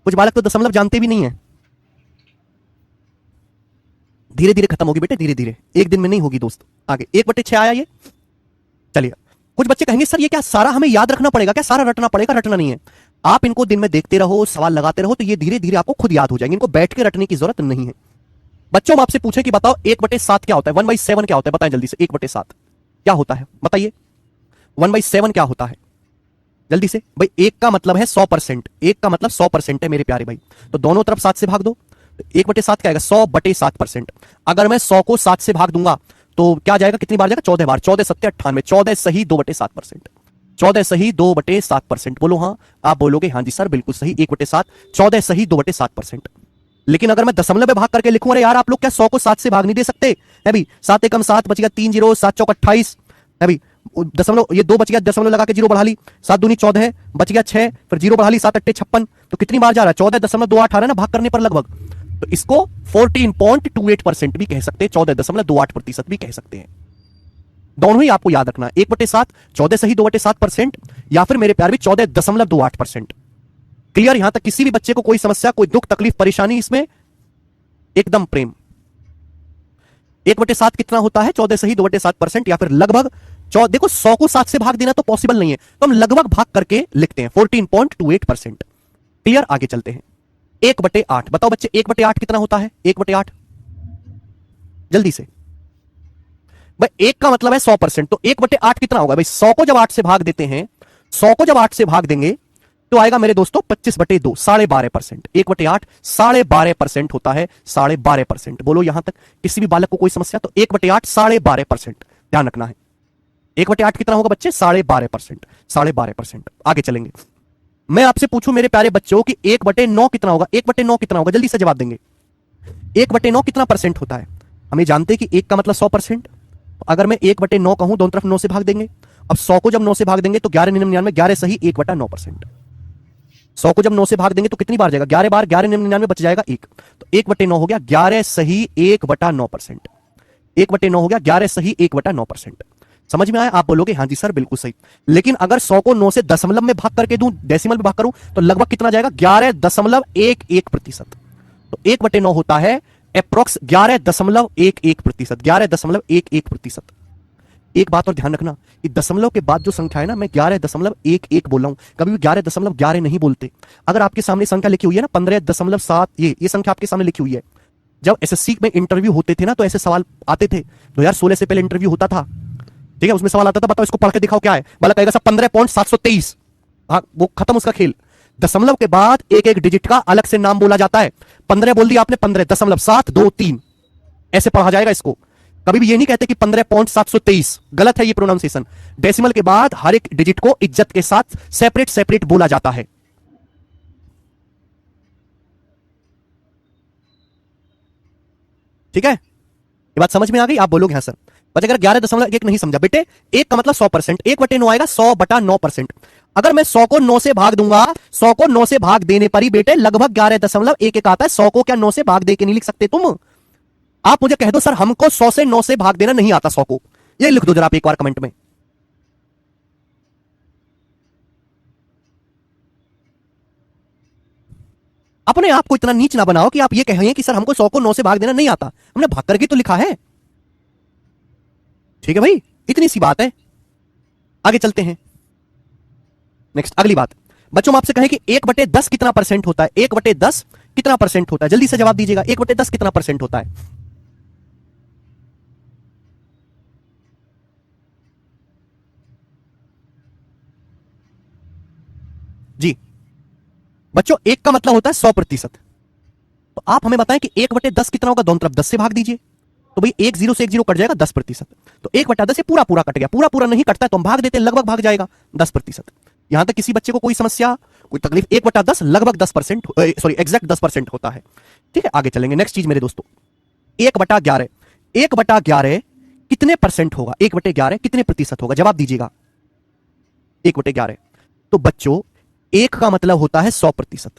कुछ बालक तो दशमलव जानते भी नहीं है। धीरे धीरे खत्म होगी बेटे, धीरे धीरे, एक दिन में नहीं होगी दोस्त। आगे 1/6 आया ये। चलिए, कुछ बच्चे कहेंगे सर ये क्या सारा हमें याद रखना पड़ेगा क्या, सारा रटना पड़ेगा? रटना नहीं है, आप इनको दिन में देखते रहो, सवाल लगाते रहो तो ये धीरे धीरे आपको खुद याद हो जाएंगे। इनको बैठ के रटने की जरूरत नहीं है। बच्चों हम आपसे पूछे कि बताओ 1/7 क्या होता है, 1/7 क्या होता है, बताएं जल्दी से। 1/7 क्या होता है बताइए, 1/7 क्या होता है जल्दी से भाई। 1 का मतलब है 100%, 1 का मतलब 100% है मेरे प्यारे भाई। तो दोनों तरफ 7 से भाग दो, 1/7 क्या आएगा, 100/7%। अगर मैं 100 को 7 से भाग दूंगा तो क्या जाएगा, कितनी बार जाएगा, 14 बार। 14 7 98, 14 सही 2/7%। 14 सही 2/7%। बोलो हाँ, आप बोलोगे हाँ जी सर बिल्कुल सही, 1/7, 14 सही 2/7%। लेकिन अगर मैं दशमलव में भाग करके लिखूं, अरे यार आप लोग क्या 100 को 7 से भाग नहीं दे सकते है भी। 7 एकम 7 बचेगा 3 0, 7 चौक 28 है भी। दशमलव ये 2 बच गया, दशमलव लगा के 0 बढ़ा ली, 7 दूनी 14 बच गया 6, फिर 0 बढ़ा ली, 7 8 56। तो कितनी बार जा रहा है, 14.28 आ रहा है ना भाग करने पर लगभग। तो इसको 14.28% भी कह सकते हैं, 14.28% भी कह सकते हैं। दोनों ही आपको याद रखना, 1/7 14 सही 2/7%, या फिर मेरे प्यार भी 14.28%। क्लियर? यहां तक किसी भी बच्चे को कोई समस्या, कोई दुख तकलीफ परेशानी इसमें एकदम प्रेम। 1/7 कितना होता है? 14 सही 2/7%, या फिर लगभग देखो 100 को 7 से भाग देना तो पॉसिबल नहीं है, तो हम लगभग भाग करके लिखते हैं 14.28%। क्लियर? आगे चलते हैं। 1/8 बताओ बच्चे, 1/8 कितना होता है? 1/8 जल्दी से भाई, 1 का मतलब है 100%, तो 1/8 कितना होगा भाई? 100 को जब 8 से भाग देते हैं, 100 को जब 8 से भाग देंगे तो आएगा मेरे दोस्तों 25/2, 12.5%। 1/8 12.5% होता है, 12.5%। बोलो यहां तक किसी भी बालक को कोई समस्या? तो 1/8 12.5%, ध्यान रखना है। 1/8 कितना होगा बच्चे? 12.5%, 12.5%। आगे चलेंगे। मैं आपसे पूछूं मेरे प्यारे बच्चों कि 1/9 कितना होगा? 1/9 कितना होगा? जल्दी से जवाब देंगे। 1/9 कितना परसेंट होता है? हम ये जानते हैं कि 1 का मतलब 100%। अगर मैं 1/9 कहूं, दोनों तरफ 9 से भाग देंगे। अब 100 को जब 9 से भाग देंगे तो 1199, 11 सही 1/9%। 100 को जब 9 से भाग देंगे तो कितनी बार जाएगा? 11 बार, 1199 बच जाएगा 1, तो 1/9 हो गया 11 सही 1/9%। 1/9 हो गया 11 सही 1/9%। समझ में आया? आप बोलोगे हाँ जी सर बिल्कुल सही। लेकिन अगर 100 को 9 से दशमलव में भाग करके दूं, डेसिमल में भाग करूं, तो लगभग कितना जाएगा? 11.11%। तो 1/9 होता है अप्रोक्स 11.11%। 11.11%। एक बात और ध्यान रखना कि दशमलव के बाद जो संख्या है ना, मैं 11.11 बोल रहा हूं, कभी भी 11.11 नहीं बोलते। अगर आपके सामने संख्या लिखी हुई है ना 15.7, ये संख्या आपके सामने लिखी हुई है, जब एसएससी में इंटरव्यू होते थे ना तो ऐसे सवाल आते थे। 2016 से पहले इंटरव्यू होता था, ठीक है, उसमें सवाल आता था, बताओ इसको पढ़ के दिखाओ क्या है, बालक कहेगा सर 15.723। हाँ, वो खत्म उसका खेल। दशमलव के बाद एक एक डिजिट का अलग से नाम बोला जाता है। 15 बोल दिया आपने, 15.723 ऐसे पढ़ा जाएगा इसको। कभी भी ये नहीं कहते कि 15.723, गलत है ये प्रोनाउंसिएशन। डेसिमल के बाद हर एक डिजिट को इज्जत के साथ सेपरेट सेपरेट बोला जाता है। ठीक है, ये बात समझ में आ गई? आप बोलोगे हाँ सर। बस अगर 11.1 नहीं समझा बेटे, 1 का मतलब 100%, 1/9 आएगा 100/9%। अगर मैं 100 को 9 से भाग दूंगा, 100 को 9 से भाग देने पर ही बेटे लगभग 11.11 आता है। 100 को क्या 9 से भाग दे के नहीं लिख सकते तुम? आप मुझे कह दो सर हमको 100 से 9 से भाग देना नहीं आता 100 को, ये लिख दो जरा आप एक बार कमेंट में। अपने आप को इतना नीच ना बनाओ कि आप ये कहें कि सर हमको 100 को 9 से भाग देना नहीं आता, हमने भाग करके तो लिखा है। ठीक है भाई, इतनी सी बात है। आगे चलते हैं। नेक्स्ट अगली बात, बच्चों हम आपसे कहें कि 1/10 कितना परसेंट होता है? 1/10 कितना परसेंट होता है? जल्दी से जवाब दीजिएगा, 1/10 कितना परसेंट होता है? जी बच्चों, 1 का मतलब होता है 100%। तो आप हमें बताएं कि 1/10 कितना होगा? दोनों तरफ 10 से भाग दीजिए, तो भाई एक जीरो से एक जीरो कट जाएगा 10%। तो 1/10 ये पूरा पूरा कट गया, पूरा पूरा नहीं कटता है तो हम भाग देते हैं, लगभग भाग जाएगा 10%। यहां तक किसी बच्चे को कोई समस्या, कोई तकलीफ? 1/10 लगभग 10%, सॉरी एग्जैक्ट 10% होता है। ठीक है, आगे चलेंगे। नेक्स्ट चीज मेरे दोस्तों, 1/11। 1/11 कितने परसेंट होगा? 1/11 कितने प्रतिशत होगा? जवाब दीजिएगा। 1/11, तो बच्चों 1 का मतलब होता है 100%।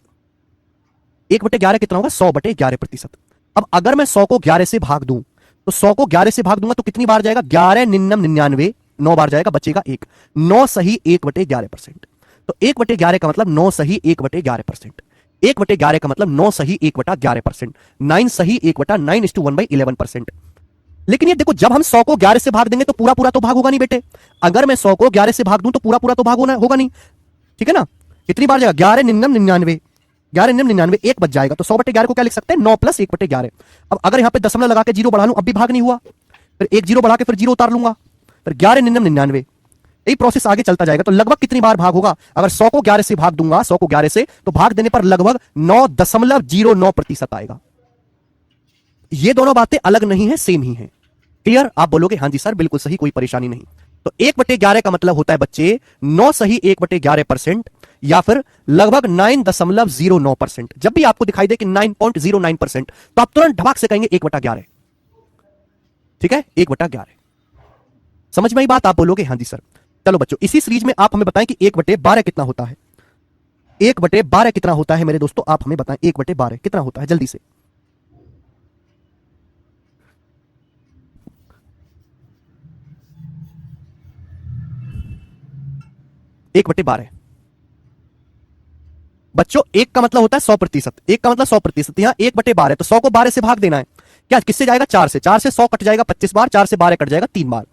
1/11 कितना होगा? 100/11%। अब अगर मैं 100 को 11 से भाग दूं, तो 100 को 11 से भाग दूंगा तो कितनी बार जाएगा? 11 निन्नम 99, 9 बार जाएगा, बचेगा 1। 9 सही 1/11%। तो 1/11 का मतलब 9 सही 1/11%। 1/11 का मतलब 9 सही 1/11%। 9 सही 1/9:1/11%। लेकिन ये देखो, जब हम 100 को 11 से भाग देंगे तो पूरा पूरा तो भाग होगा नहीं बेटे। अगर मैं 100 को 11 से भाग दूं तो पूरा पूरा तो भाग होगा नहीं। ठीक है ना? कितनी बार जाएगा? 11 निन्नम 99, 11 निन्नम 99, 1 बच जाएगा। तो 100/11 को क्या लिख सकते हैं? 9 + 1/11। अब अगर यहां पे दशमलव लगा के जीरो बढ़ा लूं, अब भी भाग नहीं हुआ, फिर एक जीरो बढ़ा के फिर जीरो उतार लूंगा, फिर 11 निन्नम 99, यही प्रोसेस आगे चलता जाएगा। तो लगभग कितनी बार भाग होगा? अगर 100 को 11 से भाग दूंगा, 100 को 11 से, तो भाग देने पर लगभग 9.09% आएगा। ये दोनों बातें अलग नहीं है, सेम ही है। क्लियर? आप बोलोगे हाँ जी सर बिल्कुल सही, कोई परेशानी नहीं। तो 1/11 का मतलब होता है बच्चे 9 सही 1/11%, या फिर लगभग 9.09%। जब भी आपको दिखाई दे कि 9.09%, तो आप तुरंत ढबाक से कहेंगे 1/11। ठीक है, 1/11। समझ में आई बात? आप बोलोगे हाँ जी सर। चलो बच्चों, इसी सीरीज में आप हमें बताएं कि 1/12 कितना होता है? 1/12 कितना होता है मेरे दोस्तों? आप हमें बताएं 1/12 कितना होता है, जल्दी से। 1/12 बच्चों एक का मतलब होता है 100%, एक का मतलब 100%, यहां 1/12, तो 100 को 12 से भाग देना है। क्या किससे जाएगा? 4 से। 4 से 100 कट जाएगा 25 बार, 4 से 12 कट जाएगा 3 बार।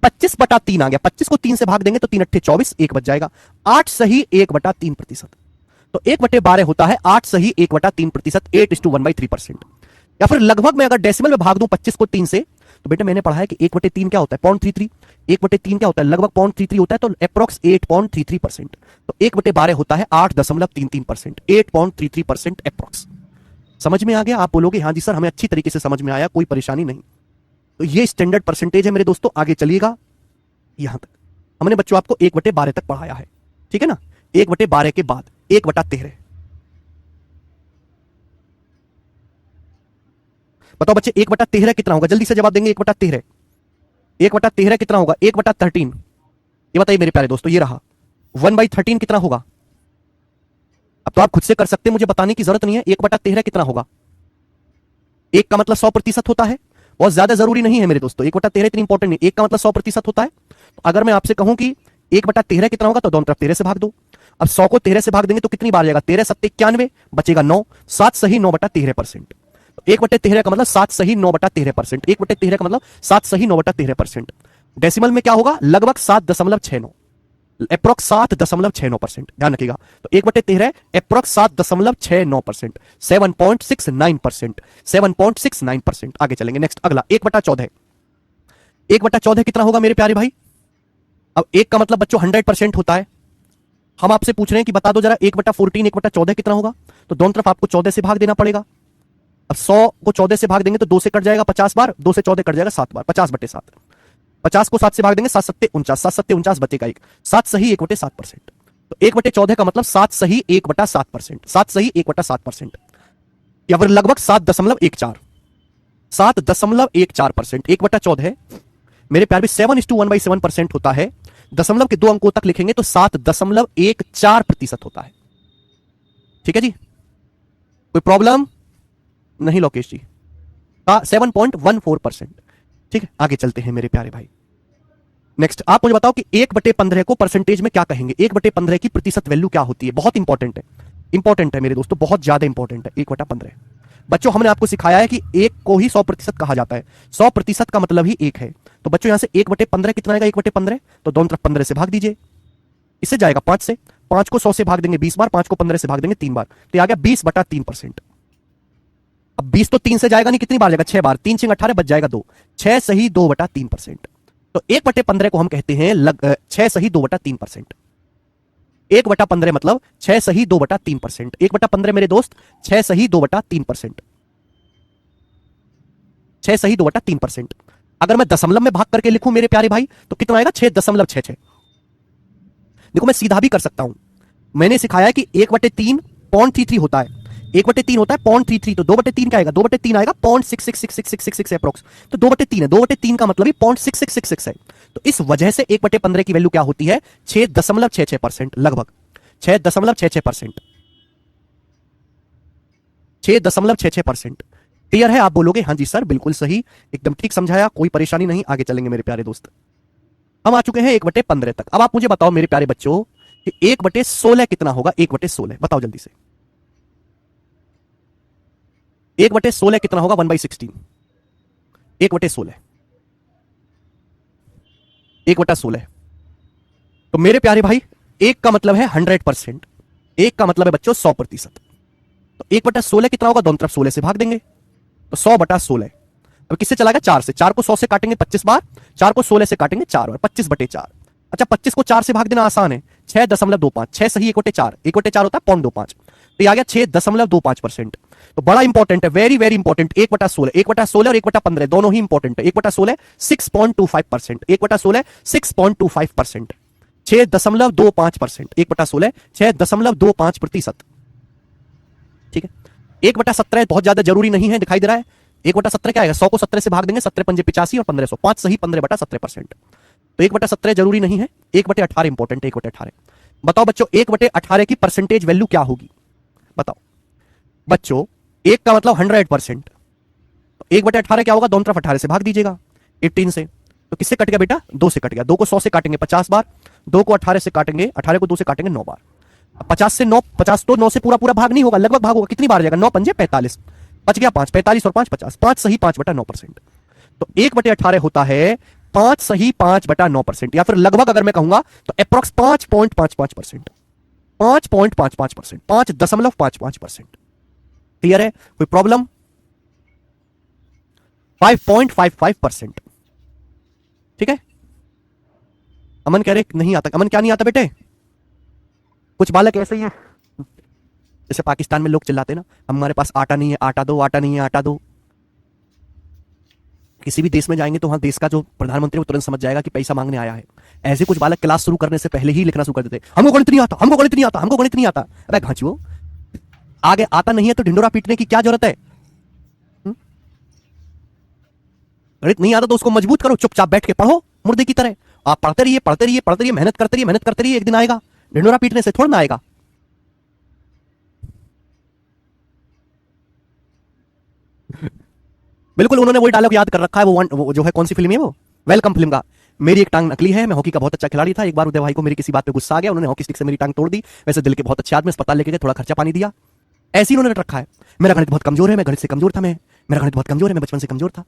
25/3 आ गया। 25 को 3 से भाग देंगे तो 3 अट्ठे 24, 1 बच जाएगा। 8 सही 1/3%। तो 1/12 होता है 8 सही 1/3%, 8:1/3%। या फिर लगभग मैं अगर डेसिमल में भाग दूं 25 को 3 से, तो बेटा मैंने पढ़ा है कि 1/3 क्या होता है? 0.33। 1/3 क्या होता है? लगभग 0.33 होता है, तो अप्रोक्स 8.33%। तो 1/12 होता है 8.33%, 8.33% अप्रोक्स। समझ में आ गया? आप बोलोगे हाँ जी सर हमें अच्छी तरीके से समझ में आया, कोई परेशानी नहीं। तो ये स्टैंडर्ड परसेंटेज है मेरे दोस्तों। आगे चलिएगा, यहां तक हमने बच्चों आपको 1/12 तक पढ़ाया है, ठीक है ना। 1/12 के बाद 1/13। बताओ बच्चे 1/13 कितना होगा? जल्दी से जवाब देंगे। 1/13, 1/13 कितना होगा? 1/13। ये बताइए मेरे प्यारे दोस्तों, ये रहा 1/13 कितना होगा? अब तो आप खुद से कर सकते हैं, मुझे बताने की जरूरत नहीं है। 1/13 कितना होगा? एक का मतलब 100% होता है, बहुत ज्यादा जरूरी नहीं है मेरे दोस्तों। 1/13 इतनी इंपॉर्टेंट नहीं, एक का मतलब 100% होता है। तो अगर मैं आपसे कहूं कि 1/13 कितना होगा, तो दोनों तरफ 13 से भाग दो। अब 100 को 13 से भाग देंगे तो कितनी बार जाएगा? 13 7 91, बचेगा 9, 7 सही 9/13%। 1/13 का मतलब 7 सही 9/13%। 1/13 का मतलब 7 सही 9/13%। डेसिमल में क्या होगा? लगभग 7.69, अप्रोक्स 7.69%। ध्यान रखिएगा। तो 1/13 अप्रोक्स 7.69%, 7.69%, 7.69%। आगे चलेंगे, नेक्स्ट अगला 1/14। 1/14 कितना होगा मेरे प्यारे भाई? अब एक का मतलब बच्चों 100% होता है। हम आपसे पूछ रहे हैं कि बता दो जरा 1/14, 1/14 कितना होगा? तो दोनों तरफ आपको 14 से भाग देना पड़ेगा। अब 100 को 14 से भाग देंगे तो 2 से कट जाएगा 50 बार, 2 से 14 कट जाएगा 7 बार, 50/7। 50 को 7 से भाग देंगे 7 सत्ते 49, 7 सत्ते 49 बचेगा 1, 7 सही 1/7%। तो 1/14 का मतलब 7 सही 1/7%, 7 सही 1/7%, या फिर लगभग 7.14, 7.14%। 1/14 है मेरे प्यार भी 7:1/7% होता है। दशमलव के 2 अंकों तक लिखेंगे तो 7.14% होता है। ठीक है जी, कोई प्रॉब्लम नहीं लोकेश जी? 7.14%। ठीक है, आगे चलते हैं मेरे प्यारे भाई। नेक्स्ट आप मुझे बताओ कि 1/15 को परसेंटेज में क्या कहेंगे? 1/15 की प्रतिशत वैल्यू क्या होती है? बहुत इंपॉर्टेंट है, इंपॉर्टेंट है मेरे दोस्तों, बहुत ज्यादा इंपॉर्टेंट है 1/15। बच्चों हमने आपको सिखाया है कि एक को ही 100% कहा जाता है, 100% का मतलब ही एक है। तो बच्चों यहां से 1/15 कितना आएगा? 1/15 तो दोनों तरफ 15 से भाग दीजिए, इससे जाएगा 5 से। 5 को 100 से भाग देंगे 20 बार, 5 को 15 से भाग देंगे 3 बार, तो आ गया 20/3%। अब 20 तो 3 से जाएगा नहीं, कितनी बार जाएगा? 6 बार, 3 6 18 बच जाएगा 2, 6 सही 2/3%। तो 1/15 को हम कहते हैं 6 सही 2/3%। 1/15 मतलब 6 सही 2/3%। 1/15 मेरे दोस्त 6 सही 2/3%, 6 सही 2/3%। अगर मैं दशमलव में भाग करके लिखूं मेरे प्यारे भाई तो कितना आएगा? 6.66। देखो मैं सीधा भी कर सकता हूं, मैंने सिखाया है कि 1/3 0.33 होता है, 1/3 होता है 0.33, तो 2/3 क्या आएगा? 2/3 आएगा 0.666666 अप्रोक्स, तो 2/3 है। 2/3 का मतलब ही 0.6666 है। तो इस वजह से 1/15 की वैल्यू क्या होती है? 6.66%, लगभग 6.66%, 6.66%। क्लियर है? आप बोलोगे हाँ जी सर बिल्कुल सही, एकदम ठीक समझाया, कोई परेशानी नहीं। आगे चलेंगे मेरे प्यारे दोस्त, हम आ चुके हैं 1/15 तक। अब आप मुझे बताओ मेरे प्यारे बच्चों कि 1/16 कितना होगा? 1/16 बताओ जल्दी से। 1/16 कितना होगा? 1/16, 1/16, 1/16। तो मेरे प्यारे भाई एक का मतलब है 100%, एक का मतलब है बच्चों 100%। तो 1/16 कितना होगा? दोनों तरफ 16 से भाग देंगे तो 100/16। अब किससे चला गया? 4 से। 4 को 100 से काटेंगे 25 बार, 4 को 16 से काटेंगे 4 बार, 25/4। अच्छा 25 को 4 से भाग देना आसान है, 6.25, 6 सही 1/4, 1/4 होता है 0.25, तो आ गया 6.25%। तो बड़ा इंपॉर्टेंट है, वेरी वेरी इंपॉर्टेंट। 1/16, 1/16 और 1/15 दोनों ही इंपॉर्टेंट है। 1/16 6.25%, 1/16 6.25%, 6.25%, 1/16 6.25%। ठीक है, 1/17 बहुत ज्यादा जरूरी नहीं है, दिखाई दे रहा है। 1/17 क्या आएगा? 100 को 17 से भाग देंगे, 17 पंजे 85 और 1500, 5 सही 15/17%। तो 1/17 जरूरी नहीं है, 1/18 इंपॉर्टेंट है। 1/18 बताओ बच्चों, 1/18 की परसेंटेज वैल्यू क्या होगी? बताओ बच्चों, एक का मतलब 100%, तो 1/18 क्या होगा? दोनों तरफ 18 से भाग दीजिएगा, 18 से। तो किससे कट गया बेटा? 2 से कट गया। 2 को 100 से काटेंगे 50 बार, 2 को 18 से काटेंगे, 18 को 2 से काटेंगे 9 बार। 50 से 9, 50 तो 9 से पूरा पूरा भाग नहीं होगा, लगभग भाग होगा। कितनी बार जाएगा? 9 पंजे 45, बच गया 5, 45 और 5 50, 5 सही 5/9%। तो 1/18 होता है 5 सही 5/9%, या फिर लगभग अगर मैं कहूंगा तो अप्रोक्स 5.55%, 5.55%, 5.55%। क्लियर है? कोई प्रॉब्लम? 5.55%। ठीक है। अमन कह रहे नहीं आता। अमन क्या नहीं आता बेटे? कुछ बालक ऐसे ही हैं, जैसे पाकिस्तान में लोग चिल्लाते ना, हमारे पास आटा नहीं है, आटा दो, आटा नहीं है, आटा दो। किसी भी देश में जाएंगे तो वहां देश का जो प्रधानमंत्री वो तुरंत समझ जाएगा कि पैसा मांगने आया है। ऐसे कुछ बालक क्लास शुरू करने से पहले ही लिखना शुरू कर देते, हमको गणित नहीं आता, हमको गणित नहीं आता, हमको गणित नहीं आता। अरे घांचो, आगे आता नहीं है तो ढिंडोरा पीटने की क्या जरूरत है? गणित नहीं आता तो उसको मजबूत करो, चुपचाप बैठ के पढ़ो मुर्दे की तरह। आप पढ़ते रहिए, पढ़ते रहिए, पढ़ते रहिए, मेहनत करते रहिए, मेहनत करते रहिए, एक दिन आएगा। ढिंडोरा पीटने से थोड़ा ना आएगा। बिल्कुल उन्होंने वही डायलॉग याद कर रखा है, वो जो है कौन सी फिल्म है वो, वेलकम फिल्म का। मेरी एक टांग नकली है, मैं हॉकी का बहुत अच्छा खिलाड़ी था। एक बार उदय भाई को मेरी किसी बात पे गुस्सा आ गया, उन्होंने हॉकी स्टिक से मेरी टांग तोड़ दी। वैसे दिल के बहुत अच्छे आदमी, अस्पताल लेके गए, थोड़ा खर्चा पानी दिया। ऐसे ही उन्होंने रखा है। मेरा गणित बहुत कमजोर है, मैं गणित से कमजोर था, मैं मेरा गणित बहुत कमजोर है, मैं बचपन से कमजोर था।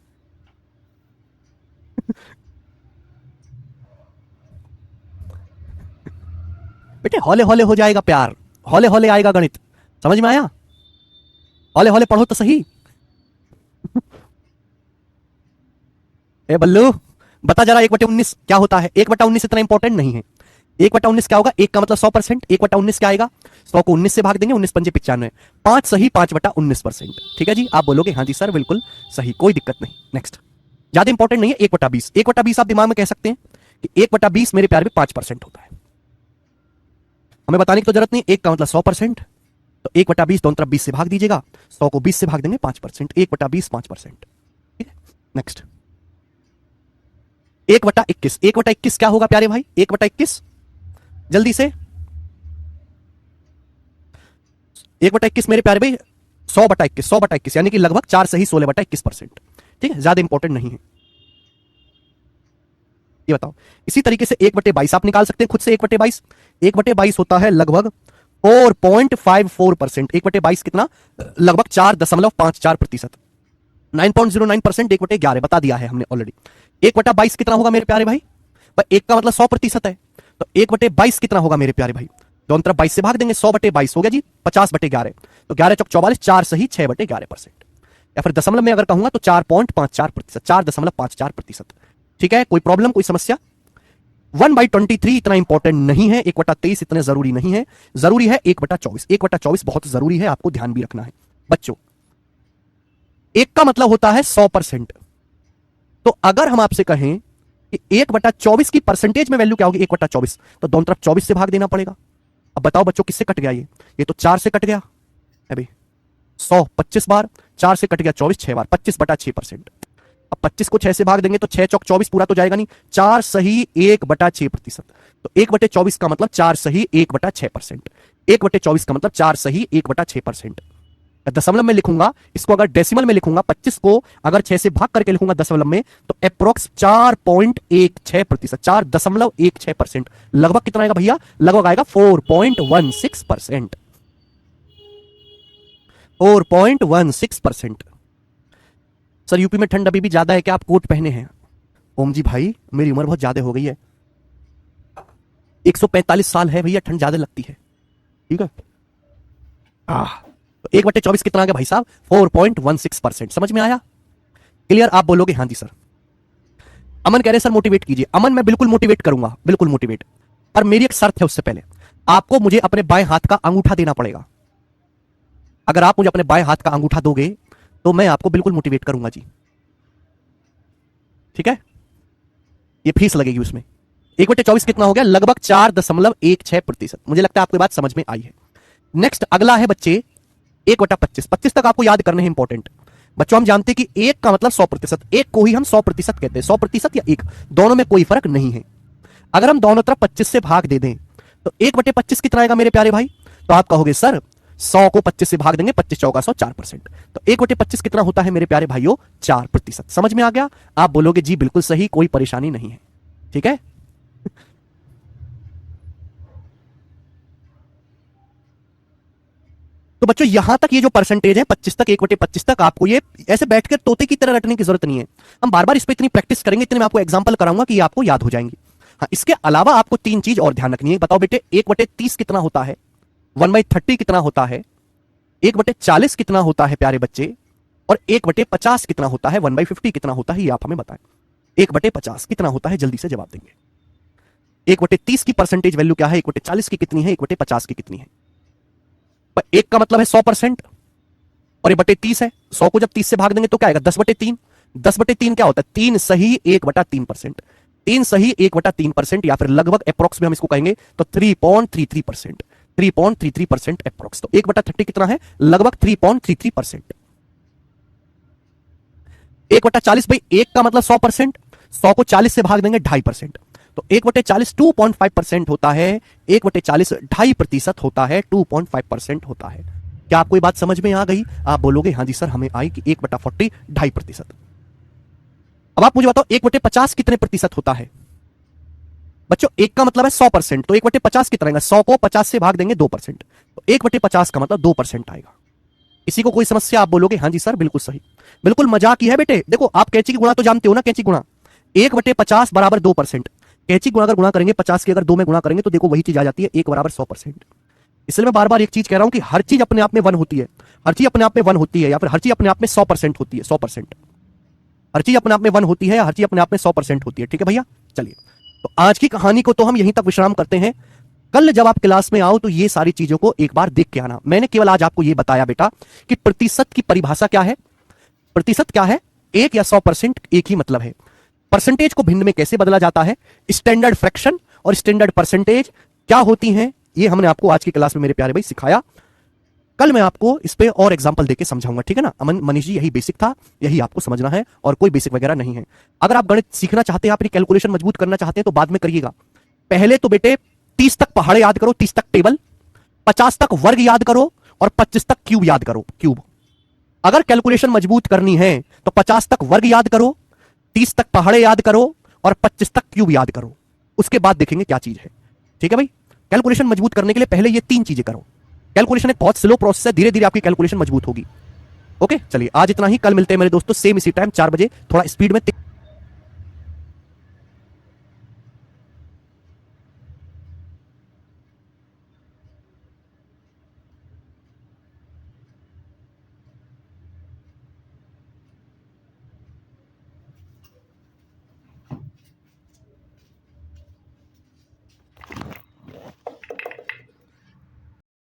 बेटे हौले हौले हो जाएगा प्यार, हौले हौले आएगा गणित। समझ में आया? हौले हौले पढ़ो तो सही। ए बल्लू, बता जरा 1/19 क्या होता है? 1/19 इतना इंपॉर्टेंट नहीं है। 1/19 क्या होगा? 1 का मतलब 100%, 1/19 क्या आएगा? 100 को 19 से भाग देंगे, 19 पंजे 95, 5 सही 5/19%। ठीक है जी, आप बोलोगे हाँ जी सर बिल्कुल सही, कोई दिक्कत नहीं। नेक्स्ट, ज्यादा इंपॉर्टेंट नहीं है। 1/20, 1/20 आप दिमाग में कह सकते हैं कि 1/20 मेरे प्यार में 5% होता है। हमें बताने की तो जरूरत नहीं, 1 का मतलब 100%, तो 1/20 दोनों तरफ 20 से भाग दीजिएगा, 100 को 20 से भाग देंगे 5%, 1/20 5%। ठीक है। नेक्स्ट, 1/21, 1/21 क्या होगा प्यारे भाई? 1/21 जल्दी से, 1/21 मेरे प्यारे भाई 100/21, 100/21 यानी कि लगभग 4 सही 16/21%। ठीक है, ज्यादा इंपॉर्टेंट नहीं है। ये बताओ, इसी तरीके से 1/22 आप निकाल सकते हैं खुद से। 1/22, 1/22 होता है लगभग 4.54%। 1/22 कितना? लगभग 4.54%, 9.09%। 1/11 बता दिया है हमने ऑलरेडी। 1/22 कितना होगा मेरे प्यारे भाई? पर 1 का मतलब 100% है, तो 1/22 कितना होगा मेरे प्यारे भाई? दोनों तरफ 22 से भाग देंगे, 100/22 हो गया जी 50/11, तो 11 चौक 44, 4 सही 6/11%। या फिर दशमलव में अगर कहूंगा तो 4.54%, 4.54%। ठीक है, कोई प्रॉब्लम, कोई समस्या? 1/23 इतना इंपॉर्टेंट नहीं है, 1/23 इतने जरूरी नहीं है। जरूरी है 1/24, 1/24 बहुत जरूरी है, आपको ध्यान भी रखना है बच्चों। 1 का मतलब होता है 100%, तो अगर हम आपसे कहें कि 1/24 की परसेंटेज में वैल्यू क्या होगी? 1/24, तो दोनों तरफ 24 से भाग देना पड़ेगा। अब बताओ बच्चों किससे कट गया? ये तो 4 से कट गया अभी। 100 25 बार, 4 से कट गया 24 6 बार, 25/6%। अब 25 को 6 से भाग देंगे तो 6 चौक 24 पूरा तो जाएगा नहीं, 4 सही 1/6%। तो 1/24 का मतलब 4 सही 1/6%। 1/24 का मतलब 4 सही 1/6%। दशमलव में लिखूंगा इसको, अगर डेसिमल में लिखूंगा 25 को अगर 6 से भाग करके लिखूंगा दशमलव में, तो अप्रोक्स 4.16%, 4.16%। लगभग कितना आएगा भैया? लगभग आएगा 4.16%, 4.16%। सर यूपी में ठंड अभी भी ज्यादा है क्या? आप कोट पहने हैं? ओम जी भाई मेरी उम्र बहुत ज्यादा हो गई है, 145 साल है भैया, ठंड ज्यादा लगती है। ठीक है। तो 1/24 कितना आ गया भाई साहब? 4.16%। समझ में आया? क्लियर? आप बोलोगे हाँ जी सर। अमन कह रहे सर मोटिवेट कीजिए। अमन मैं बिल्कुल मोटिवेट करूंगा, बिल्कुल मोटिवेट, पर मेरी एक शर्त है। उससे पहले आपको मुझे अपने बाएं हाथ का अंगूठा देना पड़ेगा। अगर आप मुझे अपने बाएं हाथ का अंगूठा दोगे तो मैं आपको बिल्कुल मोटिवेट करूंगा जी। ठीक है, ये फीस लगेगी उसमें। 1/24 कितना हो गया? लगभग 4.16%। मुझे लगता है आपको बात समझ में आई है। नेक्स्ट अगला है बच्चे 1/25। 25 तक आपको याद करने हैं, इंपॉर्टेंट बच्चों। हम जानते हैं कि 1 का मतलब 100%, 1 को ही हम 100% कहते हैं। 100% या 1 दोनों में कोई फर्क नहीं है। अगर हम दोनों तरफ 25 से भाग दे दें तो 1/25 कितना आएगा मेरे प्यारे भाई? तो आप कहोगे सर 100 को 25 से भाग देंगे, 25 चौका 100, 4%। तो 1/25 कितना होता है मेरे प्यारे भाइयों? 4%। समझ में आ गया? आप बोलोगे जी बिल्कुल सही, कोई परेशानी नहीं है। ठीक है। तो बच्चों यहां तक ये जो परसेंटेज है 25 तक, 1/25 तक, आपको ये ऐसे बैठकर तोते की तरह रटने की जरूरत नहीं है। हम बार बार इस पे इतनी प्रैक्टिस करेंगे, इतने मैं आपको एग्जांपल कराऊंगा कि ये आपको याद हो जाएंगी। हाँ, इसके अलावा आपको 3 चीज और ध्यान रखनी है। बताओ बेटे 1/30 कितना होता है, 1/30 कितना होता है, 1/40 कितना होता है प्यारे बच्चे, और 1/50 कितना होता है, 1/50 कितना होता है, ये आप हमें बताएं। 1/50 कितना होता है, जल्दी से जवाब देंगे। 1/30 की परसेंटेज वैल्यू क्या है, 1/40 की कितनी है, 1/50 की कितनी है। 1 का मतलब है 100% और ये 30 है। 100 को जब 30 से भाग देंगे तो क्या आएगा, 10/3। 10/3 क्या होता है, 3 सही 1/3%। 3 सही 1/3%, या फिर लगभग अप्रोक्स में हम इसको कहेंगे तो 3.33%। 3.33% अप्रोक्स। तो 1/30 कितना है, लगभग 3.33%। 1/40 भाई 1 का मतलब 100%, 100 को 40 से भाग देंगे 2.5%। तो 1/40 2.5% होता है, 1/40 2.5% होता है, 2.5% होता है। क्या आपको ये बात समझ में आ गई? आप बोलोगे हाँ जी सर हमें आई कि 1/40 2.5%। अब आप मुझे बताओ 1/50 कितने प्रतिशत होता है। बच्चों 1 का मतलब है 100%, तो 1/50 कितना आएगा, 100 को 50 से भाग देंगे 2%, तो 1/50 का मतलब 2% आएगा। इसी को कोई समस्या? आप बोलोगे हाँ जी सर बिल्कुल सही। बिल्कुल मजाक ही है बेटे। देखो आप कैंची की गुणा तो जानते हो ना, कैंची गुणा 1/50 बराबर 2%। कैंची गुणा अगर गुणा करेंगे 50 की अगर 2 में गुणा करेंगे तो देखो वही चीज आ जाती है 1 बराबर 100%। इसलिए मैं बार बार एक चीज कह रहा हूं कि हर चीज अपने आप में 1 होती है, हर चीज अपने आप में 1 होती है, या फिर हर चीज अपने आप में 100% होती है। 100% हर चीज अपने आप में 1 होती है, हर चीज अपने आप में 100% होती है। ठीक है भैया, चलिए तो आज की कहानी को तो हम यहीं तक विश्राम करते हैं। कल जब आप क्लास में आओ तो ये सारी चीजों को एक बार देख के आना। मैंने केवल आज आपको ये बताया बेटा कि प्रतिशत की परिभाषा क्या है। प्रतिशत क्या है, 1 या 100% एक ही मतलब है। परसेंटेज को भिन्न में कैसे बदला जाता है, स्टैंडर्ड फ्रैक्शन और स्टैंडर्ड परसेंटेज क्या होती हैं, ये हमने आपको आज की क्लास में मेरे प्यारे भाई सिखाया। कल मैं आपको इस पे और एग्जांपल देके समझाऊंगा, ठीक है ना। अमन मनीष जी यही बेसिक था, यही आपको समझना है और कोई बेसिक वगैरह नहीं है। अगर आप गणित सीखना चाहते हैं, अपनी कैलकुलेशन मजबूत करना चाहते हैं तो बाद में करिएगा। पहले तो बेटे 30 तक पहाड़े याद करो, 30 तक टेबल, 50 तक वर्ग याद करो और 25 तक क्यूब याद करो। क्यूब अगर कैलकुलेशन मजबूत करनी है तो 50 तक वर्ग याद करो, 30 तक पहाड़े याद करो और 25 तक क्यूब याद करो। उसके बाद देखेंगे क्या चीज है। ठीक है भाई, कैलकुलेशन मजबूत करने के लिए पहले ये 3 चीजें करो। कैलकुलेशन एक बहुत स्लो प्रोसेस है, धीरे धीरे आपकी कैलकुलेशन मजबूत होगी। ओके चलिए आज इतना ही, कल मिलते हैं मेरे दोस्तों सेम इसी टाइम 4 बजे, थोड़ा स्पीड में।